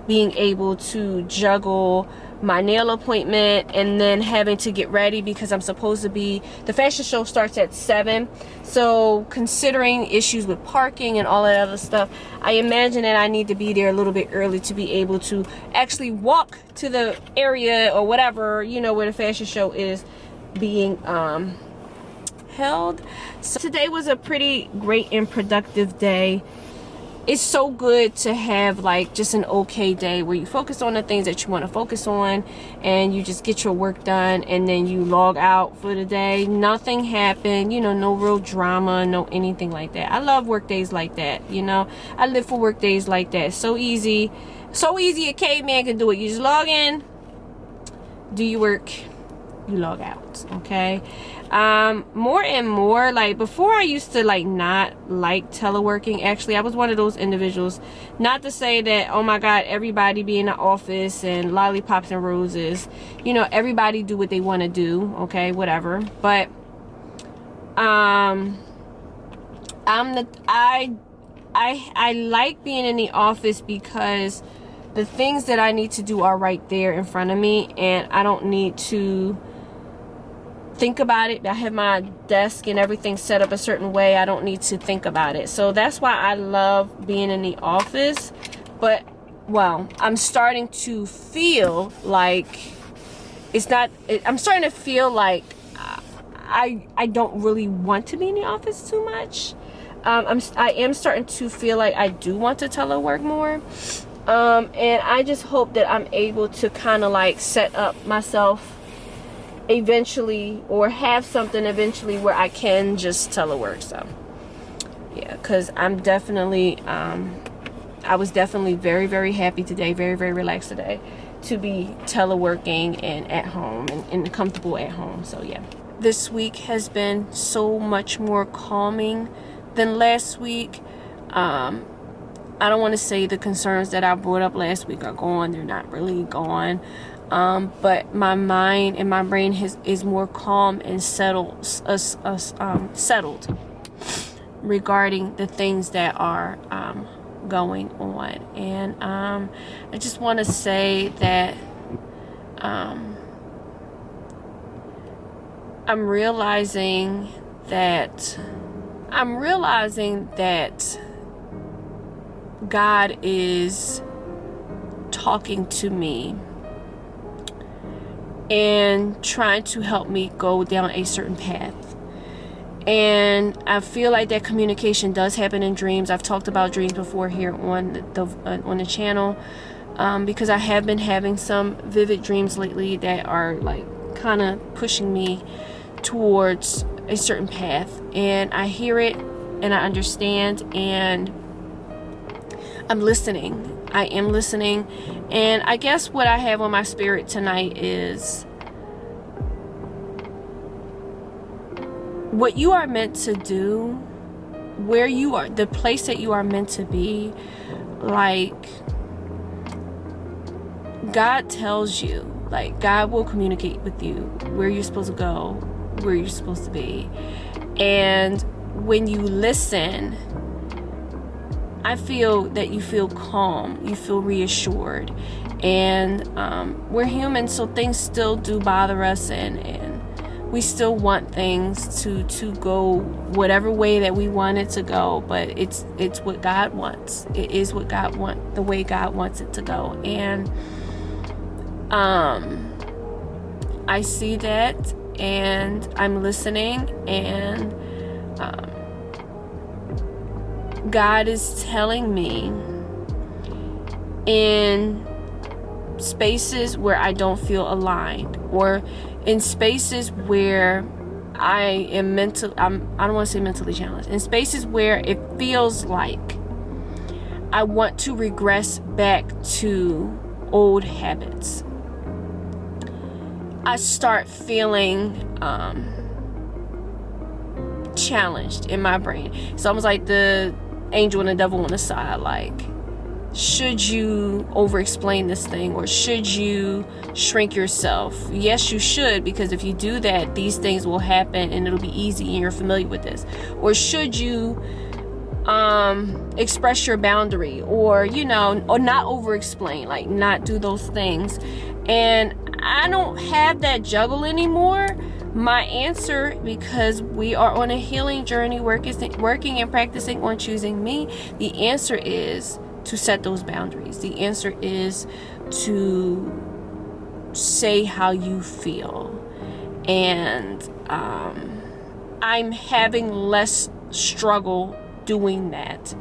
Speaker 1: being able to juggle my nail appointment and then having to get ready because I'm supposed to be, the fashion show starts at 7. So considering issues with parking and all that other stuff, I imagine that I need to be there a little bit early to be able to actually walk to the area or whatever, you know, where the fashion show is being held. So today was a pretty great and productive day. It's so good to have like just an okay day where you focus on the things that you want to focus on and you just get your work done and then you log out for the day. Nothing happened, you know, no real drama, no anything like that. I love work days like that, you know. I live for work days like that. So easy a caveman can do it. You just log in, do your work, you log out. Okay. More and more, like before I used to like not like teleworking. Actually, I was one of those individuals, not to say that, oh my god, everybody be in the office and lollipops and roses, you know, everybody do what they want to do, okay, whatever. But I like being in the office because the things that I need to do are right there in front of me, and I don't need to think about it. I have my desk and everything set up a certain way. I don't need to think about it. So that's why I love being in the office. But, well, I'm starting to feel like I'm starting to feel like I don't really want to be in the office too much. I am starting to feel like I do want to telework more. And I just hope that I'm able to kind of like set up myself eventually, or have something eventually where I can just telework. So yeah, because I'm definitely I was definitely very, very happy today, very, very relaxed today to be teleworking and at home and comfortable at home. So yeah, this week has been so much more calming than last week. I don't want to say the concerns that I brought up last week are gone. They're not really gone. But my mind and my brain is more calm and settled regarding the things that are going on. And I just want to say that I'm realizing that God is talking to me and trying to help me go down a certain path. And I feel like that communication does happen in dreams. I've talked about dreams before here on the channel, because I have been having some vivid dreams lately that are like kind of pushing me towards a certain path. And I hear it and I understand, and I'm listening. I am listening. And I guess what I have on my spirit tonight is what you are meant to do, where you are, the place that you are meant to be. Like, God tells you, like, God will communicate with you where you're supposed to go, where you're supposed to be. And when you listen, I feel that you feel calm, you feel reassured. And we're human, so things still do bother us, and we still want things to go whatever way that we want it to go. But it's what God wants. It is what God wants, the way God wants it to go. And I see that, and I'm listening, and God is telling me in spaces where I don't feel aligned, or in spaces where I am I don't want to say mentally challenged, in spaces where it feels like I want to regress back to old habits. I start feeling challenged in my brain. It's almost like the angel and the devil on the side, like, should you over explain this thing, or should you shrink yourself? Yes, you should, because if you do that, these things will happen and it'll be easy and you're familiar with this. Or should you express your boundary, or or not over explain, like not do those things. And I don't have that juggle anymore. My answer, because we are on a healing journey, working and practicing on choosing me, the answer is to set those boundaries. The answer is to say how you feel. And I'm having less struggle doing that.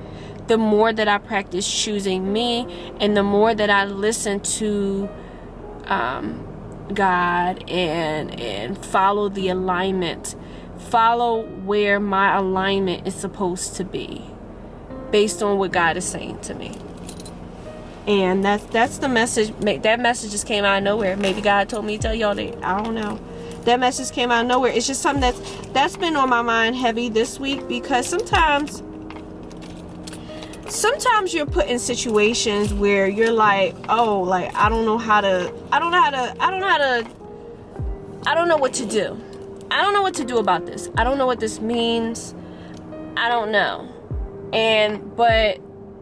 Speaker 1: The more that I practice choosing me, and the more that I listen to God and follow the alignment, follow where my alignment is supposed to be, based on what God is saying to me. And that's the message. That message just came out of nowhere. Maybe God told me to tell y'all that. I don't know. That message came out of nowhere. It's just something that's been on my mind heavy this week, because sometimes you're put in situations where you're like, oh, like I don't know what to do. I don't know what to do about this. I don't know what this means. I don't know. But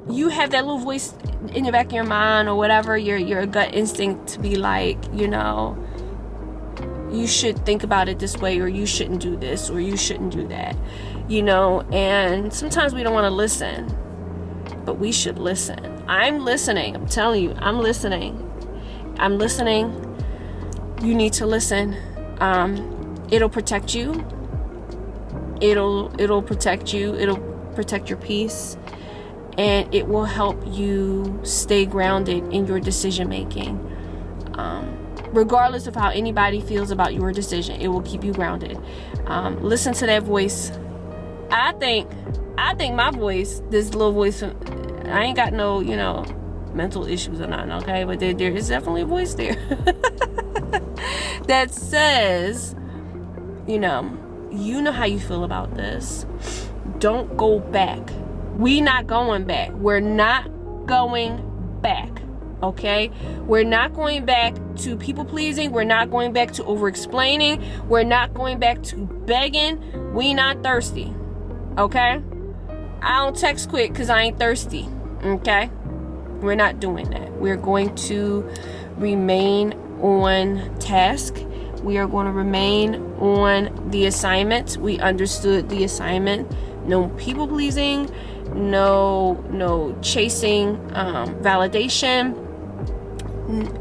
Speaker 1: you have that little voice in the back of your mind, or whatever, your gut instinct, to be like, you should think about it this way, or you shouldn't do this, or you shouldn't do that, you know. And sometimes we don't want to listen, but we should listen. I'm listening. I'm telling you, I'm listening. You need to listen. It'll protect you. It'll protect you. It'll protect your peace, and it will help you stay grounded in your decision making. Regardless of how anybody feels about your decision, it will keep you grounded. Listen to that voice. I think my voice, this little voice, I ain't got no, you know, mental issues or nothing, okay? But there is definitely a voice there that says, you know how you feel about this. Don't go back. We not going back. We're not going back. Okay? We're not going back to people pleasing. We're not going back to over explaining. We're not going back to begging. We not thirsty. Okay? I don't text quick because I ain't thirsty. Okay? We're not doing that. We're going to remain on task. We are going to remain on the assignment. We understood the assignment. No people pleasing. No chasing validation.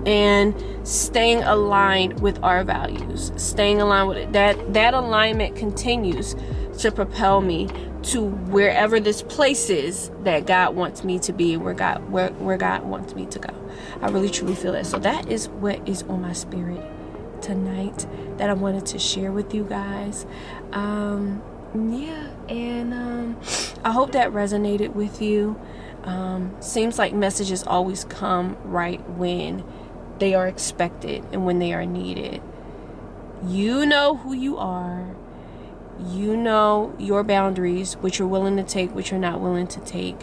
Speaker 1: And staying aligned with our values. Staying aligned with it. That alignment continues to propel me to wherever this place is that God wants me to be, where God wants me to go. I really truly feel that. So that is what is on my spirit tonight that I wanted to share with you guys. Yeah, and I hope that resonated with you. Seems like messages always come right when they are expected and when they are needed. You know who you are. You know your boundaries, what you're willing to take, what you're not willing to take,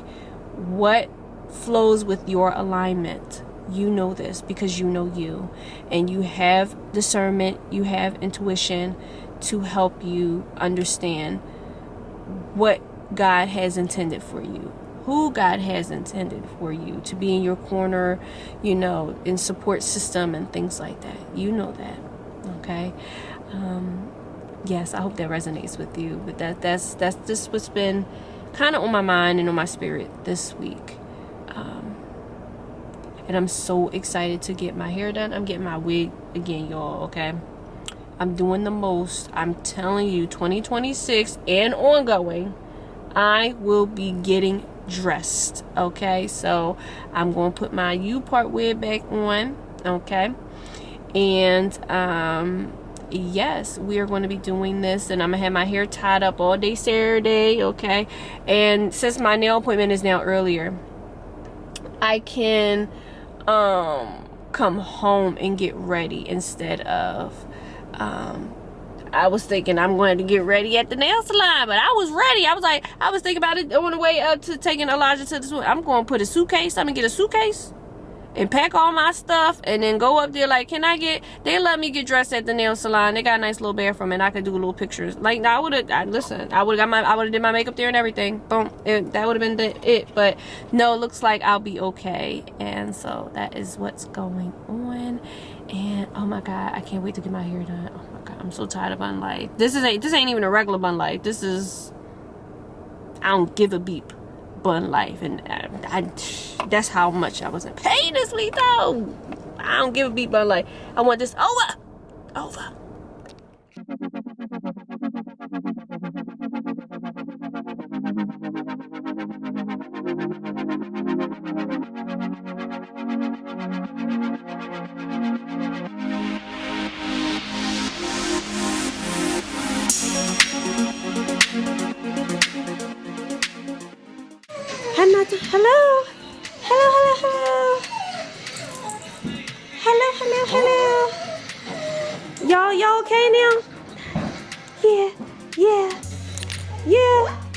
Speaker 1: what flows with your alignment. You know this because you know you, and you have discernment, you have intuition to help you understand what God has intended for you, who God has intended for you to be in your corner, you know, in support system and things like that. You know that, okay? Yes, I hope that resonates with you. But that's just what's been kind of on my mind and on my spirit this week. And I'm so excited to get my hair done. I'm getting my wig again, y'all, okay? I'm doing the most. I'm telling you, 2026 and ongoing, I will be getting dressed, okay? So I'm going to put my U-part wig back on, okay? And yes, we are going to be doing this, and I'm gonna have my hair tied up all day Saturday, okay? And since my nail appointment is now earlier, I can come home and get ready instead of I was thinking I'm going to get ready at the nail salon, but I was ready. I was thinking about it on the way up to taking Elijah to the school. I'm going to put a suitcase. I'm going to get a suitcase and pack all my stuff and then go up there like, they let me get dressed at the nail salon. They got a nice little bathroom and I could do little pictures. Like, I would have did my makeup there and everything. Boom. That would have been it. But no, it looks like I'll be okay. And so that is what's going on. And oh my God, I can't wait to get my hair done. Oh my God, I'm so tired of bun life. This ain't even a regular bun life. This is, I don't give a beep bun life, and that's how much I was in pain this week though. I don't give a beep bun life. I want this over. Hello. Y'all okay now? Yeah.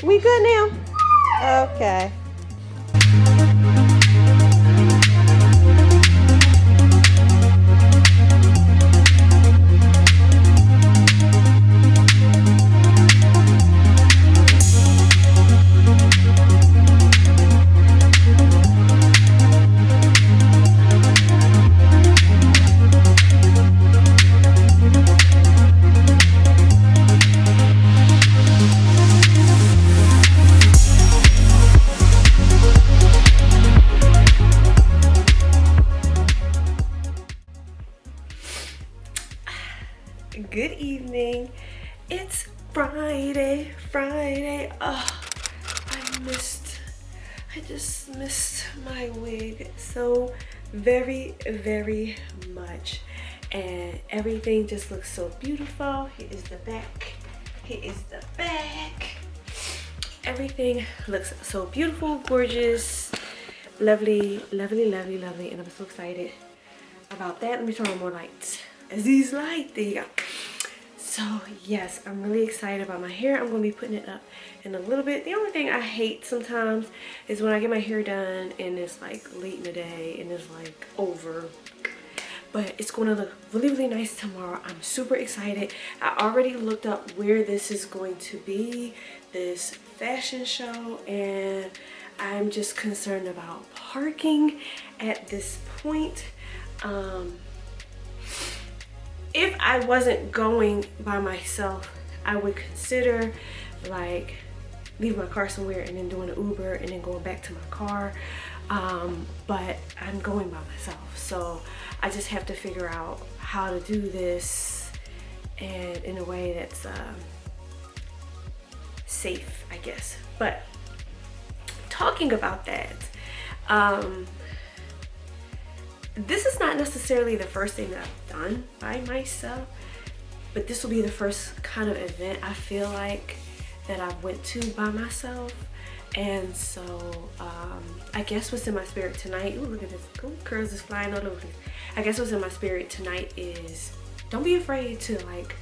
Speaker 1: We good now? Okay. evening. It's Friday. Oh, I just missed my wig so very much, and everything just looks so beautiful. Here is the back. Everything looks so beautiful, gorgeous, lovely, and I'm so excited about that. Let me turn on more lights. As these lights, there you go. So yes, I'm really excited about my hair. I'm gonna be putting it up in a little bit. The only thing I hate sometimes is when I get my hair done and it's like late in the day and it's like over. But it's gonna look really nice tomorrow. I'm super excited. I already looked up where this is going to be, this fashion show, and I'm just concerned about parking at this point. If I wasn't going by myself, I would consider like leaving my car somewhere and then doing an Uber and then going back to my car. But I'm going by myself, so I just have to figure out how to do this and in a way that's safe, I guess. But talking about that, this is not necessarily the first thing that I've done by myself, but this will be the first kind of event I feel like that I went to by myself. And so I guess what's in my spirit tonight, ooh, look at this, ooh, curls is flying all over the place. I guess what's in my spirit tonight is don't be afraid to like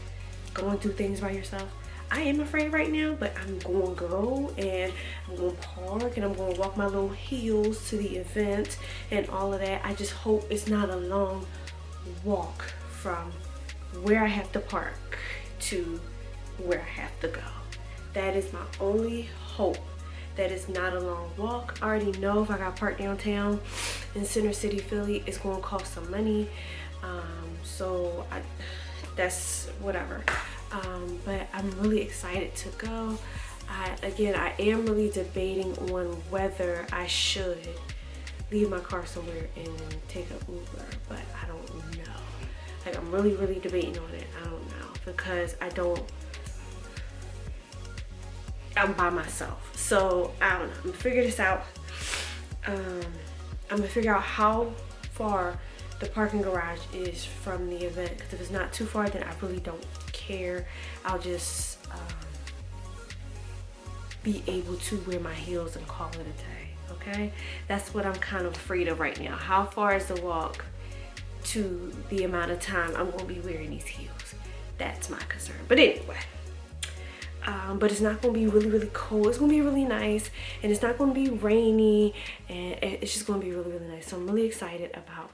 Speaker 1: going through things by yourself. I am afraid right now, but I'm going to go and I'm going to park and I'm going to walk my little heels to the event and all of that. I just hope it's not a long walk from where I have to park to where I have to go. That is my only hope. That is not a long walk. I already know if I got parked downtown in Center City, Philly, it's going to cost some money. So that's whatever. But I'm really excited to go. Again, I am really debating on whether I should leave my car somewhere and take an Uber, but I don't know. Like, I'm really debating on it. I don't know, because I'm by myself. So I don't know. I'm gonna figure this out. I'm gonna figure out how far the parking garage is from the event, because if it's not too far, then I really don't care. I'll just be able to wear my heels and call it a day. Okay, that's what I'm kind of afraid of right now. How far is the walk to the amount of time I'm gonna be wearing these heels? That's my concern. But anyway, but it's not going to be really cold. It's going to be really nice, and it's not going to be rainy, and it's just going to be really nice. So I'm really excited about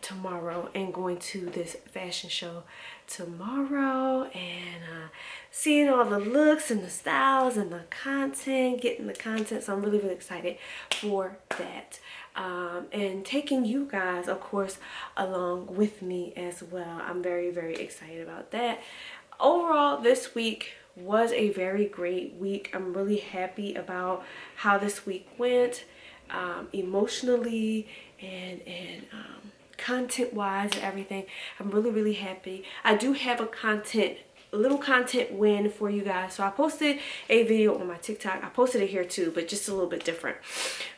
Speaker 1: tomorrow and going to this fashion show tomorrow and seeing all the looks and the styles and the content, getting the content. So I'm really excited for that, and taking you guys, of course, along with me as well. I'm very excited about that. Overall, this week was a very great week. I'm really happy about how this week went, emotionally and content wise and everything. I'm really happy. I do have a little content win for you guys. So I posted a video on my TikTok. I posted it here too, but just a little bit different.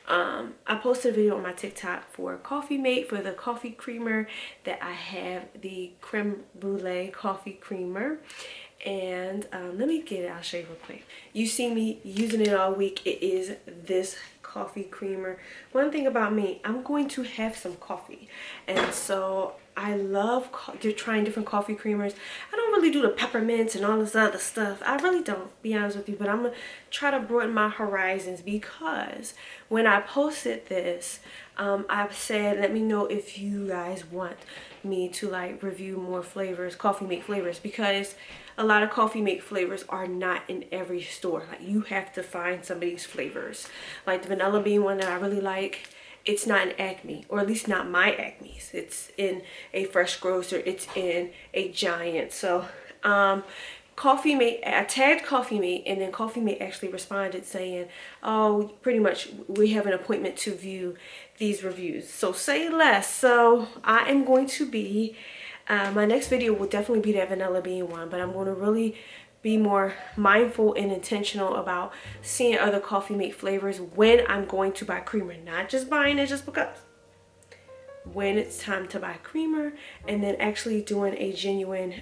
Speaker 1: I posted a video on my TikTok for Coffee Mate, for the coffee creamer that I have, the creme brulee coffee creamer. And let me get it, I'll show you real quick. You see me using it all week. It is this coffee creamer. One thing about me, I'm going to have some coffee, and so I love trying different coffee creamers. I don't really do the peppermints and all this other stuff. I really don't, be honest with you, but I'm gonna try to broaden my horizons, because when I posted this, I've said, let me know if you guys want me to like review more flavors, Coffee Mate flavors, because a lot of Coffee Mate flavors are not in every store. Like, you have to find some of these flavors. Like the vanilla bean one that I really like, it's not in Acme, or at least not my Acme's. It's in a Fresh Grocer, it's in a Giant. So Coffee Mate, I tagged Coffee Mate, and then Coffee Mate actually responded saying, oh, pretty much we have an appointment to view these reviews, so say less. So I am going to be My next video will definitely be that vanilla bean one, but I'm going to really be more mindful and intentional about seeing other Coffee Mate flavors when I'm going to buy creamer, not just buying it just because. When it's time to buy creamer, and then actually doing a genuine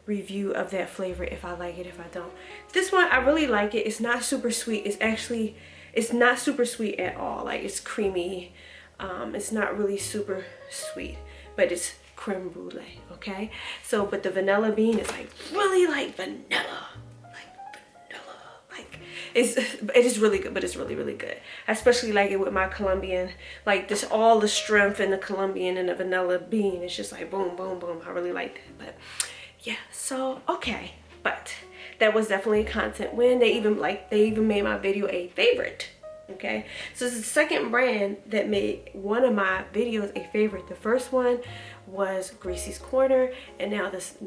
Speaker 1: review of that flavor, if I like it, if I don't. This one, I really like it. It's not super sweet. It's not super sweet at all. Like, it's creamy. It's not really super sweet, but it's creme brulee, okay? So, but the vanilla bean is like really like vanilla. Like, it is really good, but it's really, really good. I especially like it with my Colombian, like this, all the strength in the Colombian and the vanilla bean. It's just like boom, boom, boom. I really like that. But yeah, so okay. But that was definitely a content win. They even made my video a favorite. Okay, so it's the second brand that made one of my videos a favorite. The first one was Gracie's Corner, and now this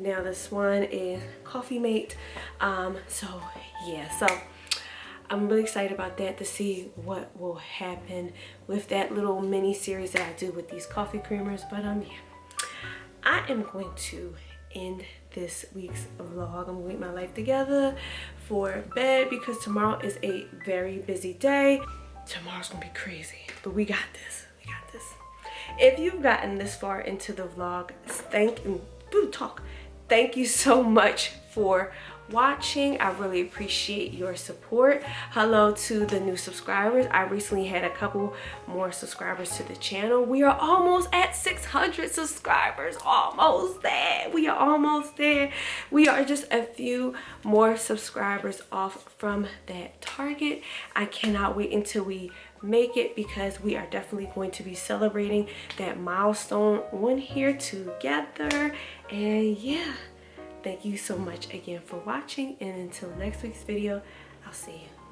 Speaker 1: one is Coffee Mate. So yeah, so I'm really excited about that, to see what will happen with that little mini series that I do with these coffee creamers. But yeah, I am going to end this week's vlog. I'm gonna get my life together for bed because tomorrow is a very busy day. Tomorrow's gonna be crazy, but we got this. We got this. If you've gotten this far into the vlog, thank you so much for watching. I really appreciate your support. Hello to the new subscribers. I recently had a couple more subscribers to the channel. We are almost at 600 subscribers. Almost there. We are almost there. We are just a few more subscribers off from that target. I cannot wait until we make it, because we are definitely going to be celebrating that milestone on here together. And yeah, thank you so much again for watching, and until next week's video, I'll see you.